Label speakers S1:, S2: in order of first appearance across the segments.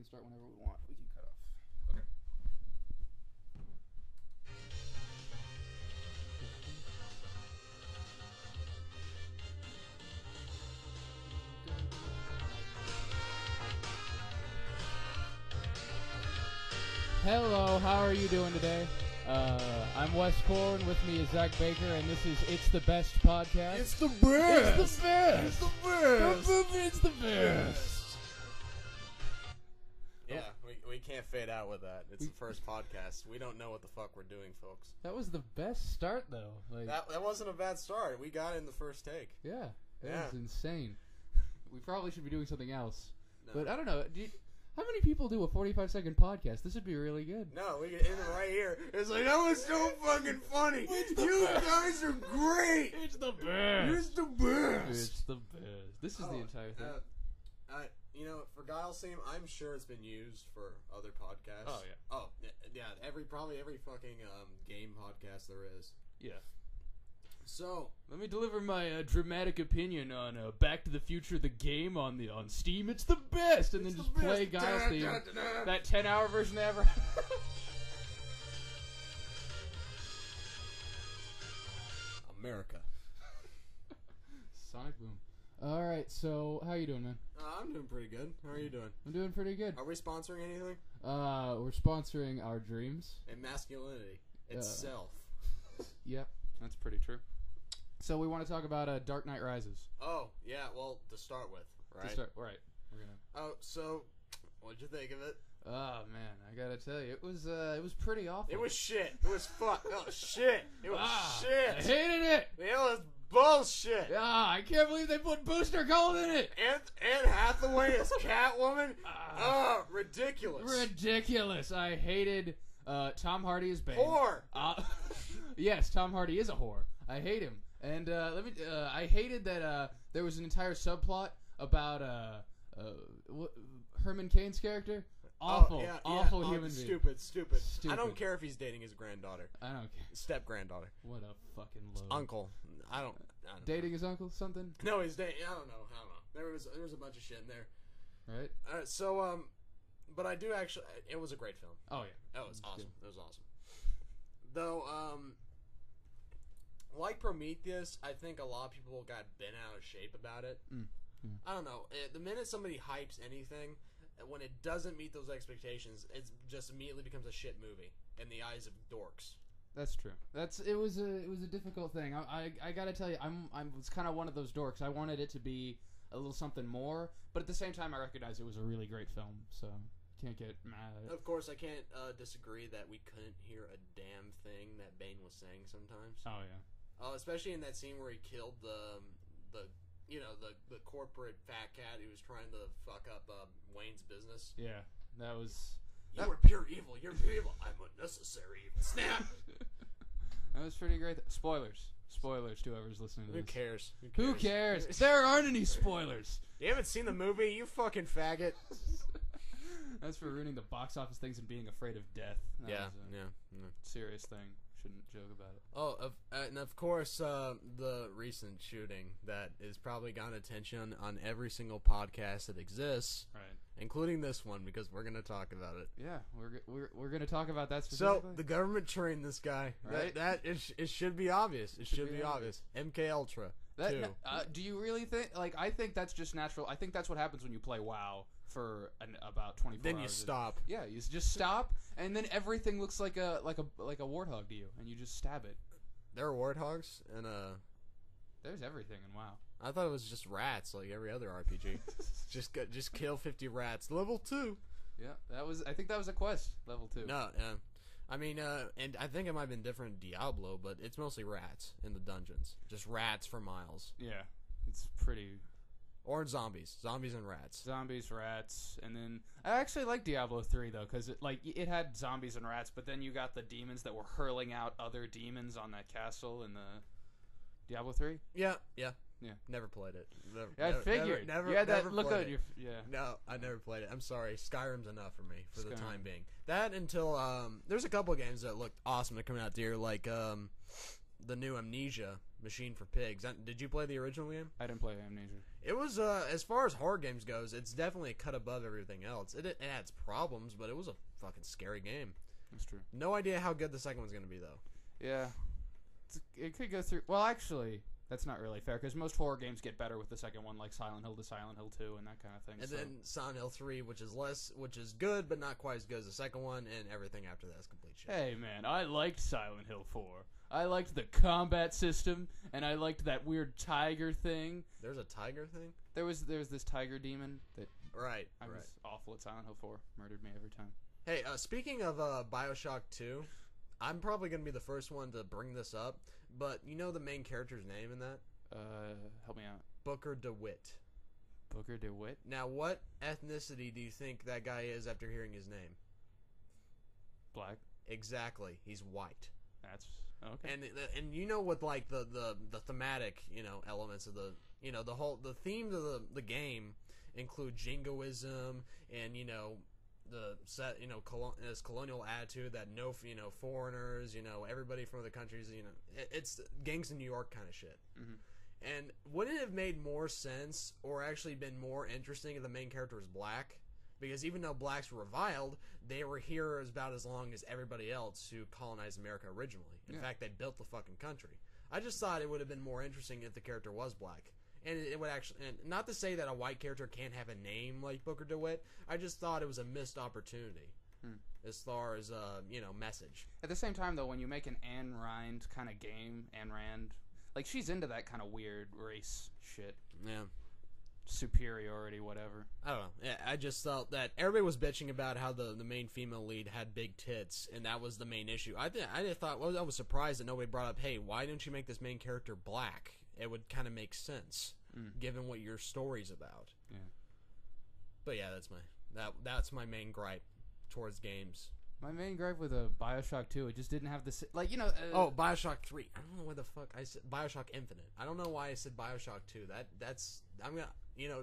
S1: can start whenever we want with you cut off. Okay. Hello, how are you doing today? I'm Wes Corwin, with me is Zach Baker, and this is It's the Best podcast.
S2: It's the best!
S1: It's the best!
S2: It's the best!
S1: It's the best!
S2: Yeah, we can't fade out with that. It's the first podcast. We don't know what the fuck we're doing, folks.
S1: That was the best start, though. Like,
S2: That wasn't a bad start. We got it in the first take.
S1: yeah, that
S2: Yeah.
S1: was insane. We probably should be doing something else.
S2: No.
S1: But I don't know. How many people do a 45-second podcast? This would be really good.
S2: No, we get in it right here. It's like, that was so fucking funny. You guys are great.
S1: It's the best.
S2: It's the best.
S1: It's the best. This is the entire thing.
S2: You know, for Guile Theme, I'm sure it's been used for other podcasts.
S1: Oh, yeah.
S2: Oh, yeah. Probably every fucking game podcast there is.
S1: Yeah.
S2: So,
S1: Let me deliver my dramatic opinion on Back to the Future, the game on Steam. It's the best, and then just play Guile Theme, that 10-hour version they ever.
S2: America.
S1: Sonic Boom. All right, so how you doing, man?
S2: I'm doing pretty good. How are you doing?
S1: I'm doing pretty good.
S2: Are we sponsoring anything?
S1: We're sponsoring our dreams.
S2: And masculinity itself.
S1: Yep, that's pretty true. So we want to talk about Dark Knight Rises.
S2: Oh, yeah, well, to start with, right?
S1: We're gonna.
S2: Oh, so, what'd you think of it?
S1: Oh man, I gotta tell you, it was pretty awful.
S2: It was shit. It was fuck. Oh, shit. It was shit.
S1: I hated it.
S2: It was bullshit.
S1: I can't believe they put Booster Gold in it.
S2: Anne Hathaway as Catwoman? Ridiculous.
S1: Ridiculous. I hated Tom Hardy as Bane.
S2: Whore.
S1: Yes, Tom Hardy is a whore. I hate him. And I hated that there was an entire subplot about Herman Cain's character. Awful, awful human being.
S2: Stupid. I don't care if he's dating his granddaughter.
S1: I don't care.
S2: Step granddaughter.
S1: What a fucking load.
S2: Uncle. I don't
S1: Dating his uncle, something?
S2: No, he's dating. I don't know. There was a bunch of shit in there.
S1: Right.
S2: So but I do actually. It was a great film.
S1: Oh yeah.
S2: Oh, it was awesome. It was awesome. Though, like Prometheus, I think a lot of people got bent out of shape about it. I don't know. The minute somebody hypes anything, when it doesn't meet those expectations, it just immediately becomes a shit movie in the eyes of dorks.
S1: That's true. It was a difficult thing. I gotta tell you, I was kind of one of those dorks. I wanted it to be a little something more, but at the same time, I recognize it was a really great film. So can't get mad at it.
S2: Of course, I can't disagree that we couldn't hear a damn thing that Bane was saying sometimes.
S1: Oh yeah.
S2: Especially in that scene where he killed the corporate fat cat who was trying to fuck up Wayne's business.
S1: Yeah, that was.
S2: You were pure evil. You're pure evil. I'm unnecessary evil. Snap.
S1: That was pretty great. Spoilers to whoever's listening to this.
S2: Who cares?
S1: There aren't any spoilers.
S2: You haven't seen the movie, you fucking faggot.
S1: That's for ruining the box office things and being afraid of death. That was a serious thing. Shouldn't joke about it.
S2: Oh, and of course, the recent shooting that is probably gotten attention on every single podcast that exists,
S1: right?
S2: Including this one, because we're going to talk about it.
S1: Yeah, we're going to talk about that specifically.
S2: So the government trained this guy,
S1: right?
S2: It should be obvious. It should be obvious. MK Ultra.
S1: Do you really think? Like, I think that's just natural. I think that's what happens when you play WoW for about 24 hours.
S2: Then you stop.
S1: Yeah, you just stop, and then everything looks like a warthog to you, and you just stab it.
S2: There are warthogs, and
S1: there's everything in WoW.
S2: I thought it was just rats, like every other RPG. just kill 50 rats. Level 2.
S1: Yeah, I think that was a quest. Level 2.
S2: No, I mean, and I think it might have been different in Diablo, but it's mostly rats in the dungeons. Just rats for miles.
S1: Yeah, it's pretty.
S2: Or zombies. Zombies and rats.
S1: Zombies, rats, and then I actually like Diablo 3 though, because it had zombies and rats, but then you got the demons that were hurling out other demons on that castle in the Diablo 3.
S2: Yeah. Never played it.
S1: I figured.
S2: Never.
S1: You had that
S2: never
S1: look
S2: played
S1: on
S2: it.
S1: your. Yeah.
S2: No, I never played it. I'm sorry. Skyrim's enough for me for the
S1: Skyrim.
S2: time being. That until there's a couple of games that looked awesome that coming out there, like the new Amnesia Machine for Pigs. Did you play the original game?
S1: I didn't play Amnesia.
S2: It was, as far as horror games goes, it's definitely a cut above everything else. It had its problems, but it was a fucking scary game.
S1: That's true.
S2: No idea how good the second one's going to be, though.
S1: Yeah. It could go through... Well, actually, that's not really fair, because most horror games get better with the second one, like Silent Hill to Silent Hill 2 and that kind of thing.
S2: And then Silent Hill 3, which is good, but not quite as good as the second one, and everything after that is complete shit.
S1: Hey, man, I liked Silent Hill 4. I liked the combat system, and I liked that weird tiger thing.
S2: There's a tiger thing?
S1: There was this tiger demon that...
S2: Right.
S1: I was awful at Silent Hill 4. Murdered me every time.
S2: Hey, speaking of Bioshock 2, I'm probably going to be the first one to bring this up, but you know the main character's name in that?
S1: Help me out.
S2: Booker DeWitt.
S1: Booker DeWitt?
S2: Now, what ethnicity do you think that guy is after hearing his name?
S1: Black.
S2: Exactly. He's white.
S1: That's... Okay.
S2: And you know what, like the thematic, elements of the themes of the game include jingoism and the set this colonial attitude that no foreigners, everybody from other countries, it's gangs in New York kind of shit. Mm-hmm. And wouldn't it have made more sense or actually been more interesting if the main character was black? Because even though blacks were reviled, they were here about as long as everybody else who colonized America originally. In fact, they built the fucking country. I just thought it would have been more interesting if the character was black. And it would actually... And not to say that a white character can't have a name like Booker DeWitt. I just thought it was a missed opportunity. As far as, message.
S1: At the same time, though, when you make an Ayn Rand kind of game, Ayn Rand... Like, she's into that kind of weird race shit.
S2: Yeah.
S1: Superiority, whatever.
S2: I don't know. Yeah, I just felt that everybody was bitching about how the main female lead had big tits, and that was the main issue. I was surprised that nobody brought up, hey, why don't you make this main character black? It would kind of make sense, given what your story's about. Yeah. But yeah, that's my main gripe towards games. My
S1: main gripe with Bioshock 2, it just didn't have the...
S2: Bioshock 3. I don't know why the fuck I said Bioshock Infinite. I don't know why I said Bioshock 2. That's... I'm gonna...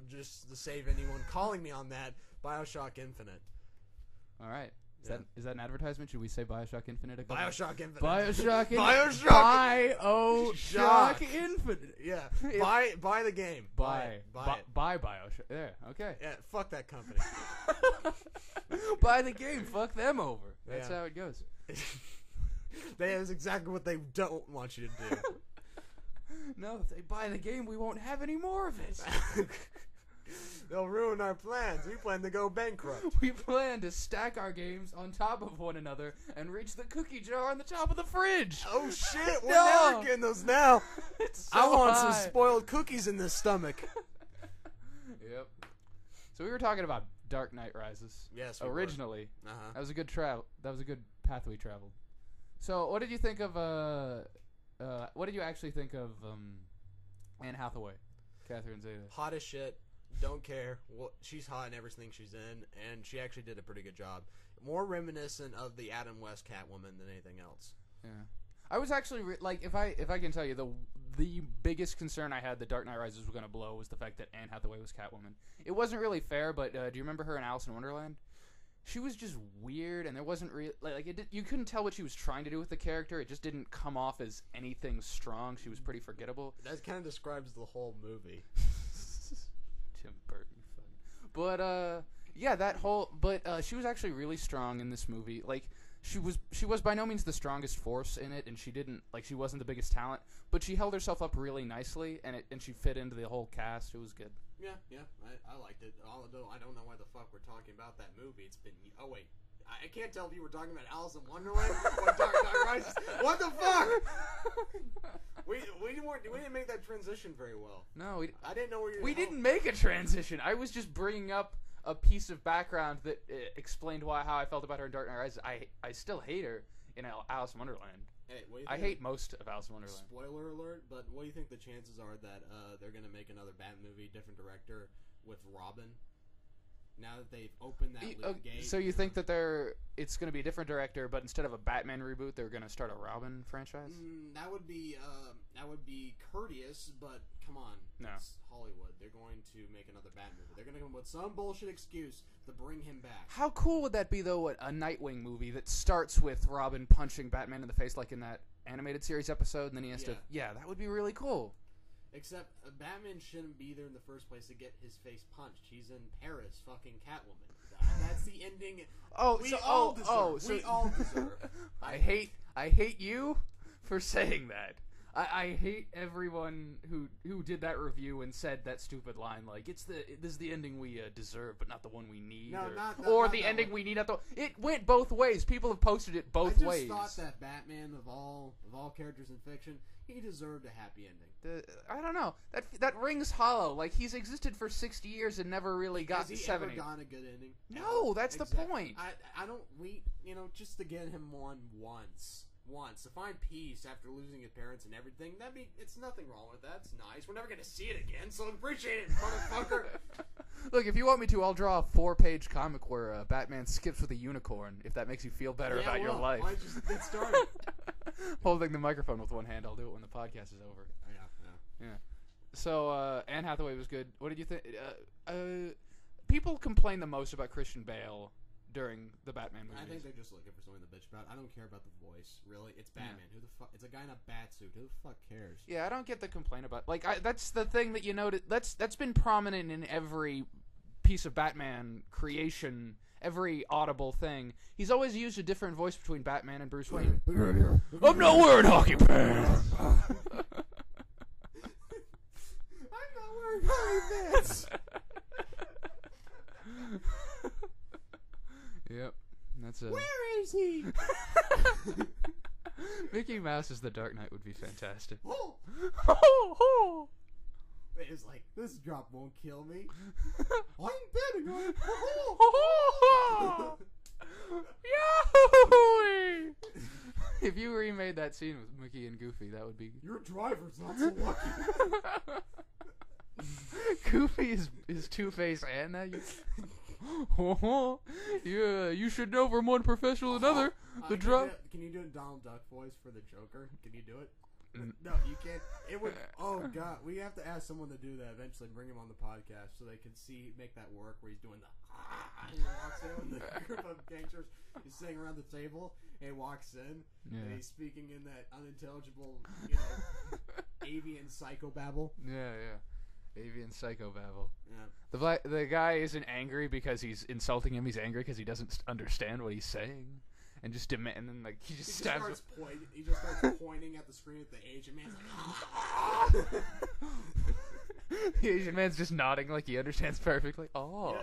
S2: just to save anyone calling me on that, Bioshock Infinite.
S1: Alright. Is that an advertisement? Should we say Bioshock Infinite?
S2: Bioshock Infinite.
S1: Bioshock Infinite.
S2: Bioshock
S1: Infinite.
S2: Yeah. Buy the game. Buy
S1: Bioshock. There. Okay.
S2: Yeah. Fuck that company.
S1: Buy the game. Fuck them over. That's how it goes.
S2: That's exactly what they don't want you to do.
S1: No, if they buy the game, we won't have any more of it.
S2: They'll ruin our plans. We plan to go bankrupt.
S1: We plan to stack our games on top of one another and reach the cookie jar on the top of the fridge.
S2: Oh shit, we're never getting those now. I want some
S1: high.
S2: Spoiled cookies in this stomach.
S1: Yep. So we were talking about Dark Knight Rises.
S2: Yes,
S1: originally.
S2: Uh-huh.
S1: That was a good That was a good path we traveled. So, what did you think of what did you actually think of Anne Hathaway, Catherine Zeta?
S2: Hot as shit. Don't care. Well, she's hot in everything she's in, and she actually did a pretty good job. More reminiscent of the Adam West Catwoman than anything else.
S1: Yeah, I was actually if I can tell you the biggest concern I had that Dark Knight Rises was going to blow was the fact that Anne Hathaway was Catwoman. It wasn't really fair, but do you remember her in Alice in Wonderland? She was just weird, and there wasn't really you couldn't tell what she was trying to do with the character. It just didn't come off as anything strong. She was pretty forgettable.
S2: That kind of describes the whole movie.
S1: Tim Burton, but she was actually really strong in this movie. Like she was by no means the strongest force in it, and she wasn't the biggest talent, but she held herself up really nicely, and she fit into the whole cast. It was good.
S2: Yeah, I liked it. Although I don't know why the fuck we're talking about that movie. It's been I can't tell if you were talking about Alice in Wonderland or Dark Knight Rises. What the fuck? We didn't make that transition very well.
S1: No,
S2: I didn't know where you.
S1: We didn't make a transition. I was just bringing up a piece of background that explained how I felt about her in Dark Knight Rises. I still hate her in Alice in Wonderland.
S2: Hey,
S1: I hate most of Alice in Wonderland.
S2: Spoiler alert, but what do you think the chances are that they're going to make another Batman movie, different director, with Robin? Now that they've opened that gate.
S1: So you think that it's going to be a different director, but instead of a Batman reboot, they're going to start a Robin franchise?
S2: That would be courteous, but come on.
S1: No.
S2: It's Hollywood. They're going to make another Batman movie. They're going to come up with some bullshit excuse to bring him back.
S1: How cool would that be, though, a Nightwing movie that starts with Robin punching Batman in the face like in that animated series episode, and then he has to... Yeah, that would be really cool.
S2: Except Batman shouldn't be there in the first place to get his face punched. He's in Paris, fucking Catwoman. That's the ending. We all deserve.
S1: I hate you for saying that. I hate everyone who did that review and said that stupid line like this is the ending we deserve, but not the one we need, or the ending we need. It went both ways. People have posted it both ways.
S2: I just thought that Batman of all characters in fiction, he deserved a happy ending.
S1: I don't know. That rings hollow. Like he's existed for 60 years and never really got to 70.
S2: Has he ever gotten a good ending?
S1: No, that's the point.
S2: I don't. Just to get him one once. To find peace after losing his parents and everything, it's nothing wrong with that. It's nice. We're never gonna see it again, so appreciate it, motherfucker.
S1: Look, if you want me to, I'll draw a 4-page comic where Batman skips with a unicorn, if that makes you feel better about your life.
S2: Why just get started?
S1: Holding the microphone with one hand, I'll do it when the podcast is over. Yeah. So, Anne Hathaway was good. What did you think? People complain the most about Christian Bale during the Batman movies.
S2: I think they're just looking for something to bitch about. I don't care about the voice, really. It's Batman. Yeah. Who the fuck? It's a guy in a bat suit. Who the fuck cares?
S1: Yeah, I don't get the complaint about. That's the thing that you notice. That's been prominent in every piece of Batman creation, every audible thing. He's always used a different voice between Batman and Bruce Wayne. I'm not wearing hockey pants.
S2: I'm not wearing hockey pants.
S1: Yep, that's it.
S2: Where is he?
S1: Mickey Mouse as the Dark Knight would be fantastic.
S2: Oh. It's like, this drop won't kill me. I'm betting on it.
S1: Yahoo! If you remade that scene with Mickey and Goofy, that would be...
S2: Your driver's not so lucky.
S1: Goofy is Two-Face and that you... Yeah, you should know from one professional to another.
S2: Can you do a Donald Duck voice for the Joker? Can you do it? No, you can't. It would. Oh God, we have to ask someone to do that eventually. Bring him on the podcast so they can make that work. Where he's doing the. He walks in with the group of gangsters. He's sitting around the table and he walks in and he's speaking in that unintelligible, avian psychobabble.
S1: Yeah. Avian psychobabble.
S2: Yeah.
S1: The guy isn't angry because he's insulting him. He's angry because he doesn't understand what he's saying, and just and then he just starts
S2: pointing at the screen at the Asian man's like.
S1: The Asian man's just nodding like he understands perfectly. Oh.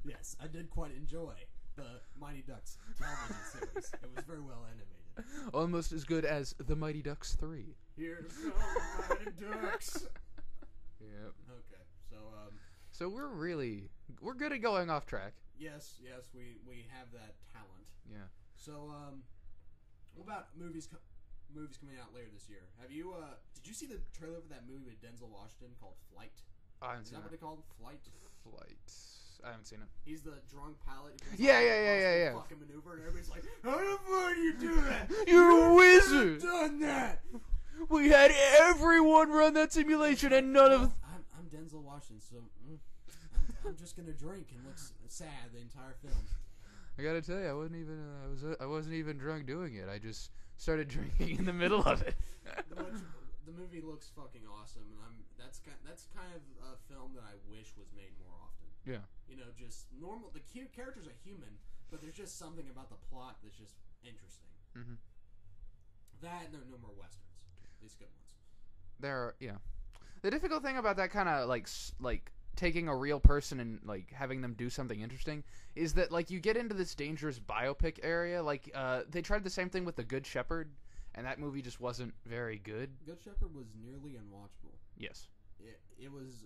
S2: Yes. I did quite enjoy the Mighty Ducks television series. It was very well animated.
S1: Almost as good as The Mighty Ducks 3.
S2: Here's the Mighty Ducks.
S1: Yep.
S2: Okay,
S1: so we're good at going off track.
S2: Yes, we have that talent.
S1: Yeah.
S2: So, what about movies coming out later this year? Have you, did you see the trailer for that movie with Denzel Washington called Flight?
S1: I haven't seen it.
S2: Is that what they called? Flight?
S1: I haven't seen it.
S2: He's the drunk pilot.
S1: Yeah.
S2: Fucking maneuver, and everybody's like, "How the fuck do you do that?
S1: You're a wizard.
S2: Done that.
S1: We had everyone run that simulation, and none of.
S2: I'm Denzel Washington, so I'm just gonna drink and look sad the entire film.
S1: I gotta tell you, I wasn't even drunk doing it. I just started drinking in the middle of it.
S2: The movie looks fucking awesome, and that's kind of a film that I wish was made more often.
S1: Yeah.
S2: Just normal. The cute characters are human, but there's just something about the plot that's just interesting.
S1: Mm-hmm.
S2: That and there are no more westerns. These good ones.
S1: The difficult thing about that kind of like taking a real person and like having them do something interesting is that like you get into this dangerous biopic area. Like they tried the same thing with The Good Shepherd, and that movie just wasn't very good.
S2: Good Shepherd was nearly unwatchable.
S1: Yes.
S2: It was.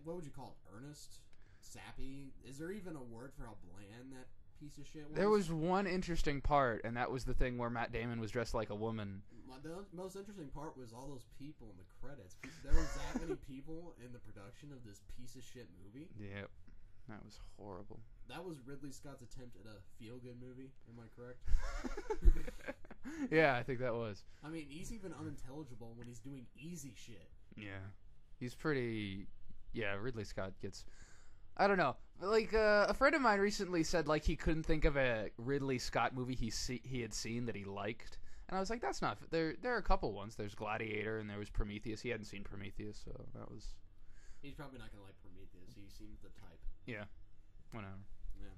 S2: What would you call it? Earnest? Sappy? Is there even a word for how bland that piece of shit was?
S1: There was one interesting part, and that was the thing where Matt Damon was dressed like a woman.
S2: The most interesting part was all those people in the credits. There was that many people in the production of this piece of shit movie.
S1: Yep. That was horrible.
S2: That was Ridley Scott's attempt at a feel-good movie. Am I correct?
S1: Yeah, I think that was.
S2: I mean, he's even unintelligible when he's doing easy shit.
S1: Yeah. He's pretty... Yeah, Ridley Scott gets... I don't know. Like, a friend of mine recently said, like, he couldn't think of a Ridley Scott movie he had seen that he liked. And I was like, that's not... There are a couple ones. There's Gladiator, and there was Prometheus. He hadn't seen Prometheus, so that was...
S2: He's probably not going to like Prometheus. He seems the type.
S1: Yeah. Whatever.
S2: Yeah.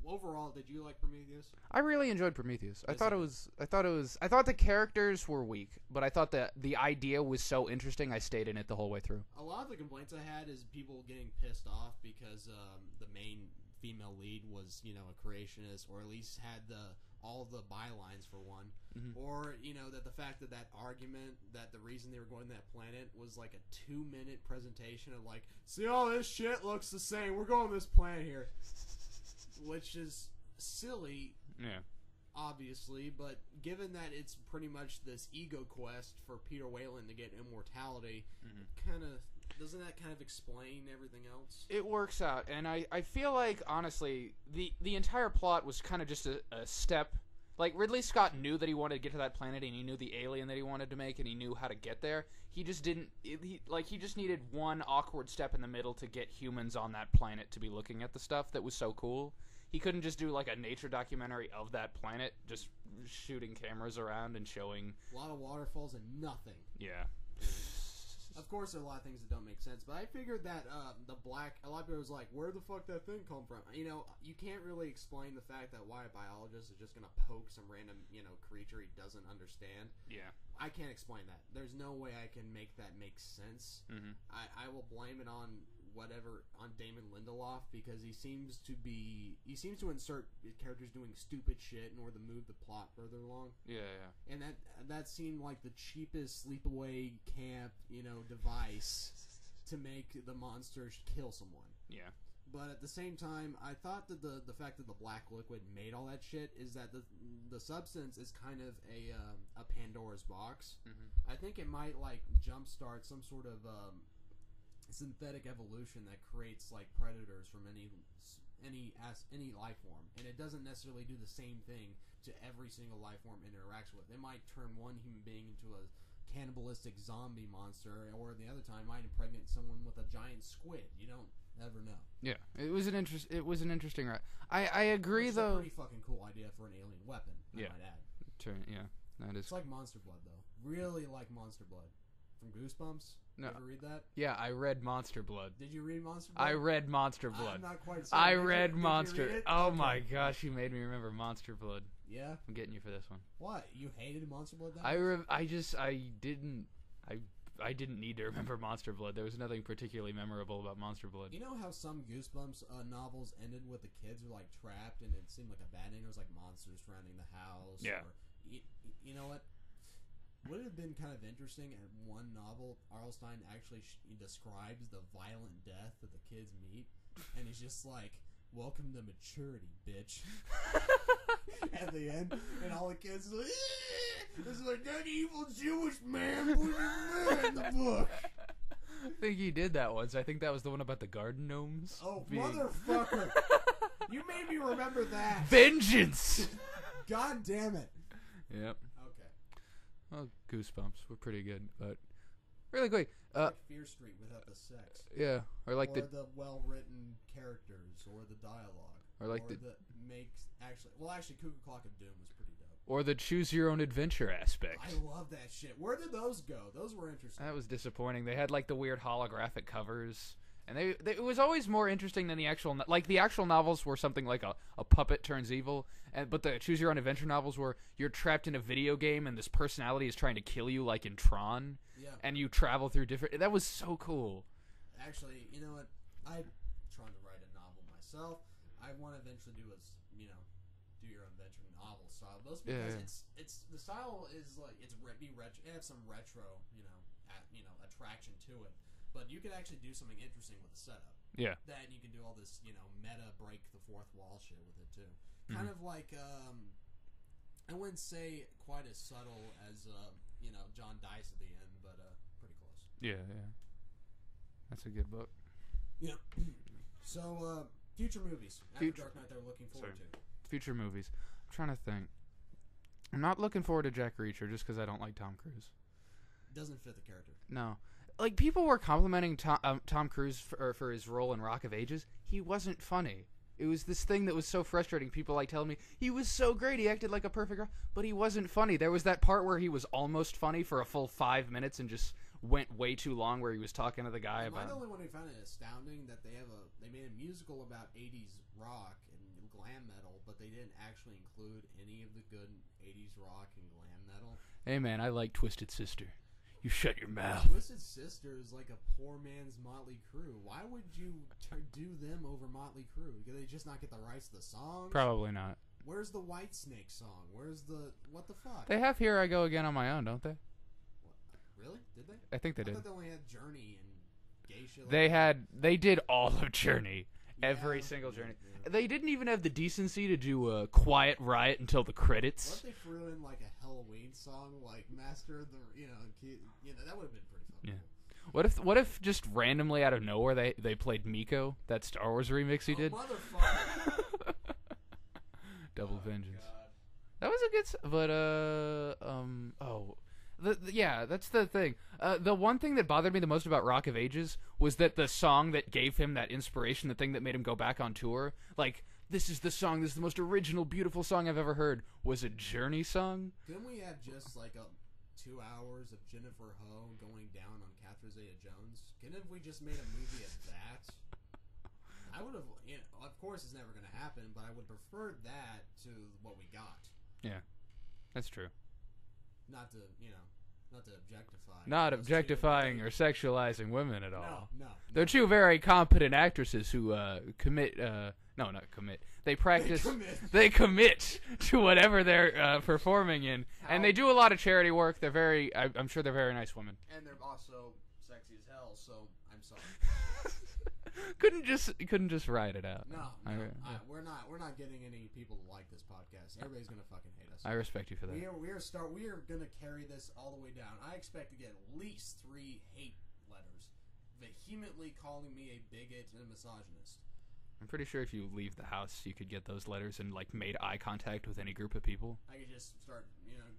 S2: Overall, did you like Prometheus?
S1: I really enjoyed Prometheus. I thought the characters were weak, but I thought that the idea was so interesting I stayed in it the whole way through.
S2: A lot of the complaints I had is people getting pissed off because the main female lead was, a creationist, or at least had all the bylines for one. Mm-hmm. Or, that the fact that argument, that the reason they were going to that planet was like a 2-minute presentation of like, see, all this shit looks the same. We're going to this planet here. Which is silly, obviously, but given that it's pretty much this ego quest for Peter Weyland to get immortality, doesn't that kind of explain everything else? It
S1: works out, and I feel like, honestly, the entire plot was kind of just a step. Like, Ridley Scott knew that he wanted to get to that planet, and he knew the alien that he wanted to make, and he knew how to get there. He just didn't... He just needed one awkward step in the middle to get humans on that planet to be looking at the stuff that was so cool. He couldn't just do, like, a nature documentary of that planet, just shooting cameras around and showing...
S2: A lot of waterfalls and nothing.
S1: Yeah.
S2: Of course, there are a lot of things that don't make sense, but I figured that a lot of people was like, where the fuck that thing come from? You can't really explain the fact that why a biologist is just going to poke some random, creature he doesn't understand.
S1: Yeah.
S2: I can't explain that. There's no way I can make that make sense.
S1: Mm-hmm.
S2: I will blame it on Damon Lindelof, because he seems to insert characters doing stupid shit in order to move the plot further along.
S1: Yeah.
S2: And that seemed like the cheapest sleepaway camp, device to make the monsters kill someone.
S1: Yeah.
S2: But at the same time, I thought that the fact that the black liquid made all that shit is that the substance is kind of a Pandora's box.
S1: Mm-hmm.
S2: I think it might jumpstart some sort of synthetic evolution that creates predators from any life form, and it doesn't necessarily do the same thing to every single life form it interacts with. It might turn one human being into a cannibalistic zombie monster, or the other time might impregnate someone with a giant squid. You don't ever know.
S1: Yeah, it was an interesting. I agree, though.
S2: It's a pretty fucking cool idea for an alien weapon. I might add.
S1: Yeah, that is.
S2: It's like Monster Blood, though. Really like Monster Blood from Goosebumps.
S1: No.
S2: You ever read that?
S1: Yeah, I read Monster Blood.
S2: Did you read Monster Blood?
S1: I read Monster Blood.
S2: I'm not quite
S1: sure. I read Monster.
S2: Did you read it?
S1: Oh
S2: Okay.
S1: my gosh, you made me remember Monster Blood.
S2: Yeah?
S1: I'm getting you for this one.
S2: What? You hated Monster Blood that much?
S1: I didn't need to remember Monster Blood. There was nothing particularly memorable about Monster Blood.
S2: You know how some Goosebumps novels ended with the kids were trapped and it seemed like a bad ending? It was like monsters surrounding the house.
S1: Yeah.
S2: Or, you know what? Would it have been kind of interesting in one novel, Arlstein actually describes the violent death that the kids meet, and he's just like, welcome to maturity, bitch. At the end, and all the kids are like, it's like, that evil Jewish man put his man in the book.
S1: I think he did that once. I think that was the one about the garden gnomes.
S2: Oh, motherfucker. You made me remember that.
S1: Vengeance!
S2: God damn it.
S1: Yep. Well, Goosebumps were pretty good, but really quick.
S2: Like Fear Street without the sex.
S1: Yeah, or the
S2: well-written characters, or the dialogue,
S1: or actually, Cuckoo Clock of Doom was pretty dope. Or the choose your own adventure aspect.
S2: I love that shit. Where did those go? Those were interesting.
S1: That was disappointing. They had the weird holographic covers. And it was always more interesting than the actual... the actual novels were something like a puppet turns evil, but the Choose Your Own Adventure novels were you're trapped in a video game and this personality is trying to kill you, like in Tron.
S2: Yeah.
S1: And you travel through different... That was so cool.
S2: Actually, you know what? I'm trying to write a novel myself. I want to eventually do do your own adventure novel style. Those because it's the style is it's retro. It has some retro, attraction to it. But you could actually do something interesting with the setup.
S1: Yeah.
S2: Then you can do all this, meta break the fourth wall shit with it too.
S1: Mm-hmm.
S2: Kind of like, I wouldn't say quite as subtle as, John Dice at the end, but pretty close.
S1: Yeah. That's a good book.
S2: Yeah. So, future movies after Dark Knight they're looking forward to.
S1: Future movies. I'm trying to think. I'm not looking forward to Jack Reacher just because I don't like Tom Cruise.
S2: Doesn't fit the character.
S1: No. People were complimenting Tom Cruise for his role in Rock of Ages. He wasn't funny. It was this thing that was so frustrating. People like telling me he was so great, he acted like a perfect rock, but he wasn't funny. There was that part where he was almost funny for a full 5 minutes and just went way too long, where he was talking to the guy about.
S2: Am I the only one who found it astounding that they made a musical about 80s rock and glam metal, but they didn't actually include any of the good 80s rock and glam metal?
S1: Hey man, I like Twisted Sister. You shut your mouth.
S2: Twisted Sister is like a poor man's Motley Crue. Why would you do them over Motley Crue? Did they just not get the rights to the songs?
S1: Probably not.
S2: Where's the Whitesnake song? Where's the... What the fuck?
S1: They have Here I Go Again on My Own, don't they?
S2: What? Really? Did they?
S1: I think they did.
S2: I thought they only had Journey and gay shit like
S1: They
S2: that.
S1: had... They did all of Journey.
S2: Yeah,
S1: Every single Journey.
S2: yeah.
S1: They didn't even have the decency to do a Quiet Riot until the credits.
S2: What if they threw in like a Halloween song, like Master of the... that would have been pretty fun.
S1: Yeah. What if just randomly out of nowhere they played Miko, that Star Wars remix he did?
S2: Motherfucker.
S1: Double Vengeance.
S2: God.
S1: That was a good yeah, that's the thing. The one thing that bothered me the most about Rock of Ages was that the song that gave him that inspiration, the thing that made him go back on tour, like, this is the song, this is the most original, beautiful song I've ever heard, was a Journey song.
S2: Couldn't we have just like 2 hours of Jennifer Ho going down on Catherine Zeta-Jones? Couldn't we just made a movie of that? I would have, of course it's never going to happen, but I would prefer that to what we got.
S1: Yeah, that's true.
S2: Not to objectify.
S1: Not objectifying or sexualizing women at all.
S2: No.
S1: They're two very competent actresses who commit. Not commit. They practice. They commit to whatever they're performing in, and they do a lot of charity work. They're very. I'm sure they're very nice women.
S2: And they're also sexy as hell. So I'm sorry.
S1: couldn't just write it out.
S2: No. We're not getting any people to like this podcast. Everybody's gonna fucking hate us.
S1: I respect you for that.
S2: We are gonna carry this all the way down. I expect to get at least 3 hate letters, vehemently calling me a bigot and a misogynist.
S1: I'm pretty sure if you leave the house, you could get those letters and like made eye contact with any group of people.
S2: I could just start,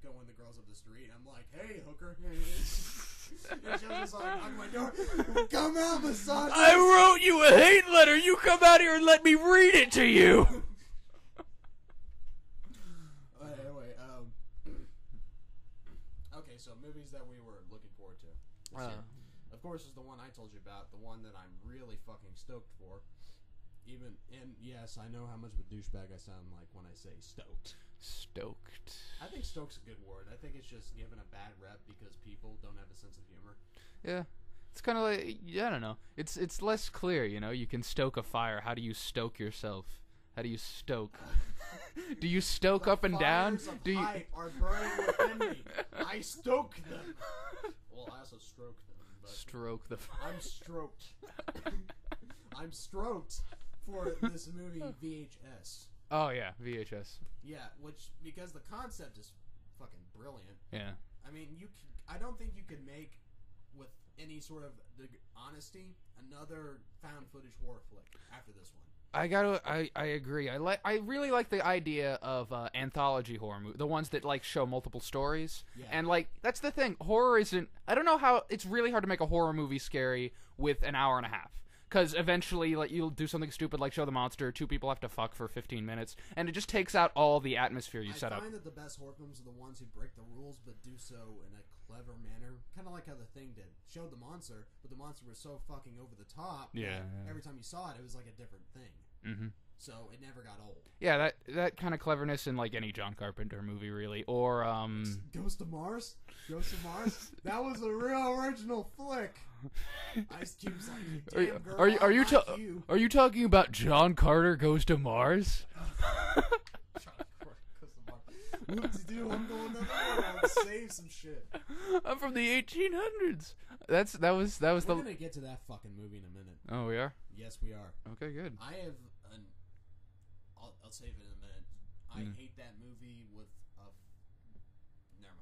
S2: going the girls up the street. And I'm like, hey, hooker. And she'll just like knock my door. Come out, misogynist.
S1: I wrote you a hate letter. You come out here and let me read it to you.
S2: Anyway, okay, so movies that we were looking forward to. Of course, is the one I told you about, the one that I'm really fucking stoked for. And yes, I know how much of a douchebag I sound like when I say stoked.
S1: Stoked.
S2: I think stoked's a good word. I think it's just given a bad rep because people don't have a sense of humor.
S1: Yeah. It's kind of like, I don't know. It's less clear, You can stoke a fire. How do you stoke yourself? How do you stoke? Do you stoke up and down?
S2: Do you are burning within me. I stoke them. Well, I also stroke them. But
S1: stroke the fire.
S2: I'm stroked. I'm stroked for this movie VHS.
S1: Oh yeah, VHS.
S2: Yeah, because the concept is fucking brilliant.
S1: Yeah.
S2: I mean, I don't think you could make with any sort of honesty another found footage horror flick after this one.
S1: I agree. I really like the idea of anthology horror movies, the ones that like show multiple stories.
S2: Yeah.
S1: And like that's the thing. Horror isn't. I don't know how. It's really hard to make a horror movie scary with an hour and a half. Because eventually, like, you'll do something stupid like show the monster, 2 people have to fuck for 15 minutes, and it just takes out all the atmosphere you set up.
S2: I find that the best horror films are the ones who break the rules, but do so in a clever manner. Kind of like how The Thing did. Showed the monster, but the monster was so fucking over the top that every time you saw it, it was like a different thing. Mm-hmm. So it never got old.
S1: Yeah, that kind of cleverness in like any John Carpenter movie, really, or
S2: Ghost of Mars. Ghost of Mars. That was a real original flick. Ice Cube's like, damn girl,
S1: are you talking about John Carter Goes to Mars?
S2: John Carter Goes to Mars. Whoopsie-doo, I'm going to the world. Save some shit.
S1: I'm from the 1800s. That was
S2: We're gonna get to that fucking movie in a minute.
S1: Oh, we are?
S2: Yes, we are.
S1: Okay, good.
S2: I have I'll save it in a minute. I hate that movie with never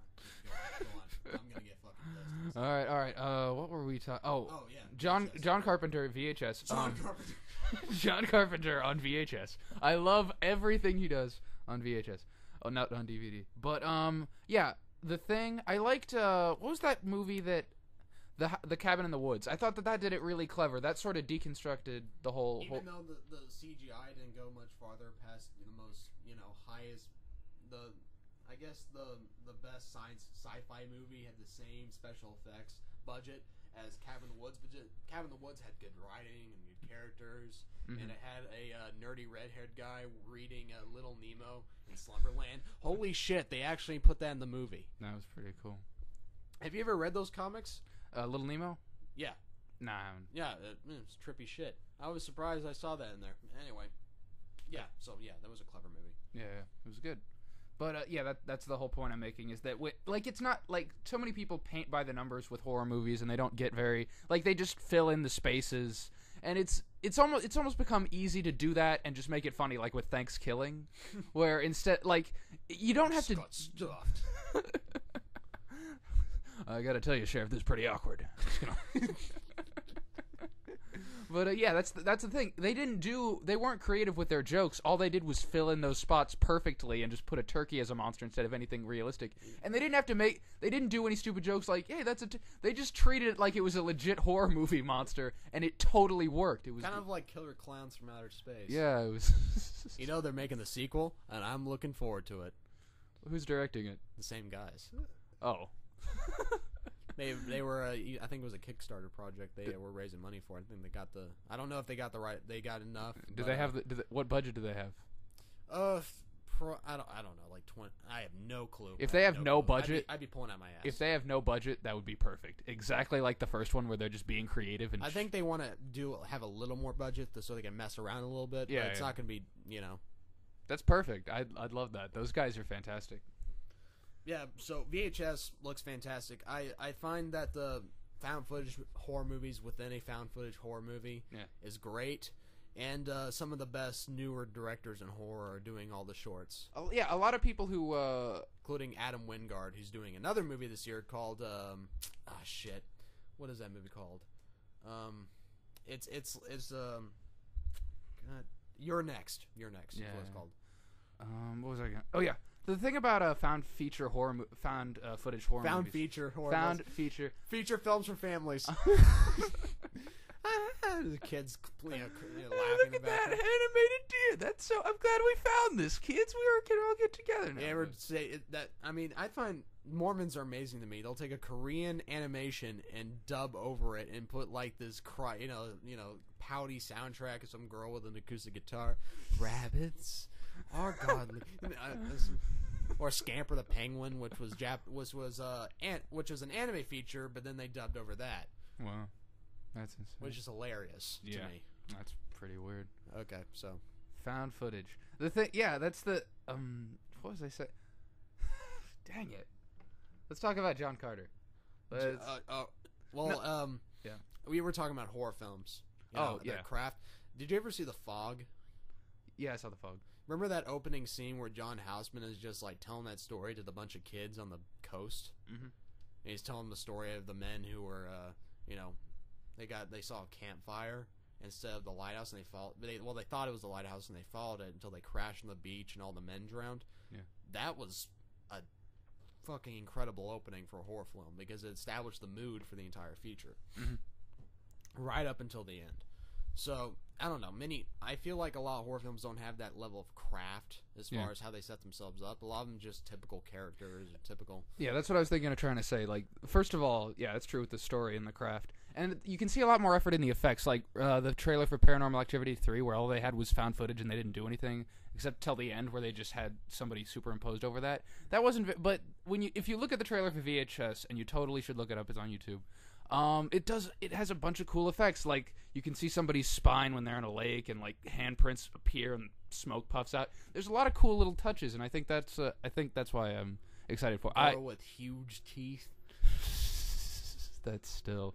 S2: mind. Go on. I'm gonna get fucking pissed.
S1: All right. What were we talking?
S2: Oh yeah.
S1: John Carpenter VHS.
S2: John Carpenter.
S1: John Carpenter on VHS. I love everything he does on VHS. Oh, not on DVD. But yeah, The Thing. I liked. What was that movie that the Cabin in the Woods. I thought that did it really clever. That sort of deconstructed the whole.
S2: Even though the CGI didn't go much farther past the most highest, I guess the best sci-fi movie had the same special effects budget as Cabin in the Woods, but Cabin in the Woods had good writing and good characters, and it had a nerdy red-haired guy reading Little Nemo in Slumberland. Holy shit, they actually put that in the movie.
S1: That was pretty cool.
S2: Have you ever read those comics?
S1: Little Nemo?
S2: Yeah.
S1: Nah, I haven't.
S2: Yeah, it's trippy shit. I was surprised I saw that in there. Anyway. Yeah, so yeah, that was a clever movie.
S1: Yeah, it was good. But yeah, that's the whole point I'm making is that it's not like so many people paint by the numbers with horror movies and they don't get very they just fill in the spaces, and it's almost become easy to do that and just make it funny, like with Thanksgiving, where instead you don't have to.
S2: Got stuffed.
S1: I gotta tell you, Sheriff, this is pretty awkward. But yeah, that's the thing. They weren't creative with their jokes. All they did was fill in those spots perfectly and just put a turkey as a monster instead of anything realistic. And they didn't do any stupid jokes like, hey, they just treated it like it was a legit horror movie monster, and it totally worked. It was
S2: kind of like Killer Clowns from Outer Space.
S1: Yeah, it was.
S2: They're making the sequel, and I'm looking forward to it.
S1: Who's directing it?
S2: The same guys.
S1: Oh.
S2: They were I think it was a Kickstarter project. They were raising money for. I think they got I don't know if they got they got enough.
S1: Do they have what budget do they have?
S2: I don't know, like 20. I have no clue.
S1: If they have no budget,
S2: I'd be pulling out my ass.
S1: If they have no budget, that would be perfect. Exactly like the first one, where they're just being creative. And
S2: I think they want to have a little more budget so they can mess around a little bit.
S1: Yeah,
S2: but it's not going to be
S1: That's perfect. I'd love that. Those guys are fantastic.
S2: Yeah, so VHS looks fantastic. I find that the found footage horror movies within a found footage horror movie is great, and some of the best newer directors in horror are doing all the shorts.
S1: Oh, yeah, a lot of people who,
S2: including Adam Wingard, who's doing another movie this year called what is that movie called? It's God, You're Next. You're Next. Yeah. Is what it's called.
S1: What was I going? Oh yeah. The thing about found footage horror movies.
S2: Feature films for families. The kids, laughing.
S1: Look at that animated deer. I'm glad we found this, kids. Can all get together now.
S2: You ever say that? I mean, I find Mormons are amazing to me. They'll take a Korean animation and dub over it and put this pouty soundtrack of some girl with an acoustic guitar. Rabbits are godly. Or Scamper the Penguin, which was an anime feature, but then they dubbed over that.
S1: Wow, that's insane.
S2: Which is hilarious to me.
S1: That's pretty weird.
S2: Okay, so
S1: found footage. The thing, that's the what was I saying? Dang it. Let's talk about John Carter.
S2: Yeah. We were talking about horror films. The craft. Did you ever see The Fog?
S1: Yeah, I saw The Fog.
S2: Remember that opening scene where John Houseman is just telling that story to the bunch of kids on the coast? Mm-hmm. And he's telling the story of the men who were, they saw a campfire instead of the lighthouse, and they thought it was the lighthouse, and they followed it until they crashed on the beach and all the men drowned. Yeah, that was a fucking incredible opening for a horror film because it established the mood for the entire feature, right up until the end. So, I don't know. I feel like a lot of horror films don't have that level of craft as far as how they set themselves up. A lot of them just typical characters, typical.
S1: Yeah, that's what I was thinking of trying to say. First of all, yeah, it's true with the story and the craft. And you can see a lot more effort in the effects, like the trailer for Paranormal Activity 3, where all they had was found footage and they didn't do anything, except till the end where they just had somebody superimposed over that. That wasn't... But if you look at the trailer for VHS, and you totally should look it up, it's on YouTube, it has a bunch of cool effects. Like, you can see somebody's spine when they're in a lake, and handprints appear and smoke puffs out. There's a lot of cool little touches, and I think that's why I'm excited for.
S2: Girl with huge teeth.
S1: That's still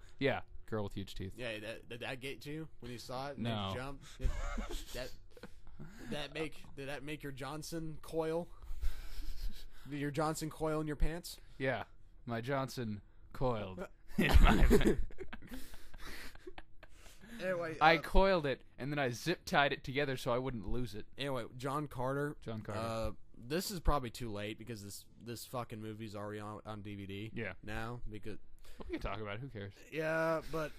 S1: girl with huge teeth.
S2: Yeah, did that get to you when you saw it?
S1: No.
S2: Did you jump? Did that make your Johnson coil? Did your Johnson coil in your pants?
S1: Yeah, my Johnson coiled.
S2: Anyway,
S1: I coiled it and then I zip tied it together so I wouldn't lose it.
S2: Anyway, John Carter.
S1: This
S2: is probably too late because this fucking movie's already on DVD.
S1: Yeah.
S2: Now because
S1: We can talk about it. Who cares?
S2: Yeah, but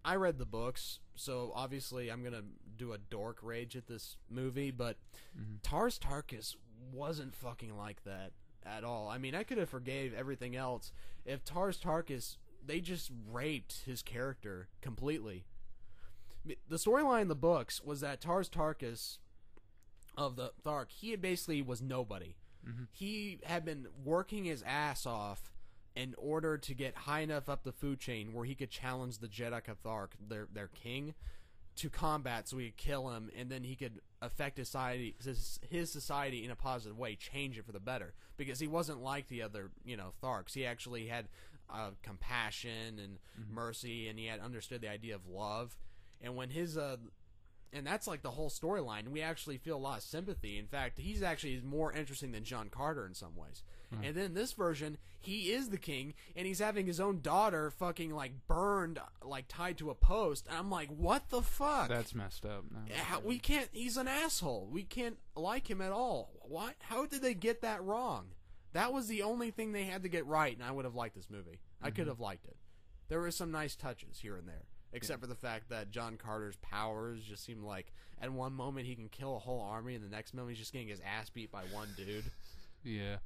S2: I read the books, so obviously I'm gonna do a dork rage at this movie. But Tars Tarkas wasn't fucking like that at all. I mean, I could have forgave everything else if Tars Tarkas, they just raped his character completely. The storyline in the books was that Tars Tarkas of the Thark, he basically was nobody. He had been working his ass off in order to get high enough up the food chain where he could challenge the Jedi Thark, their king, to combat so he could kill him, and then he could affect his society in a positive way, change it for the better. Because he wasn't like the other, Tharks. He actually had compassion and mercy, and he had understood the idea of love. And when and that's like the whole storyline. We actually feel a lot of sympathy. In fact, he's actually more interesting than John Carter in some ways. And then this version, he is the king, and he's having his own daughter fucking like burned, like tied to a post. And I'm like, what the fuck?
S1: That's messed up. No,
S2: we can't. He's an asshole. We can't like him at all. Why? How did they get that wrong? That was the only thing they had to get right, and I would have liked this movie. I could have liked it. There were some nice touches here and there. Except for the fact that John Carter's powers just seem like at one moment he can kill a whole army, and the next moment he's just getting his ass beat by one dude.
S1: Yeah.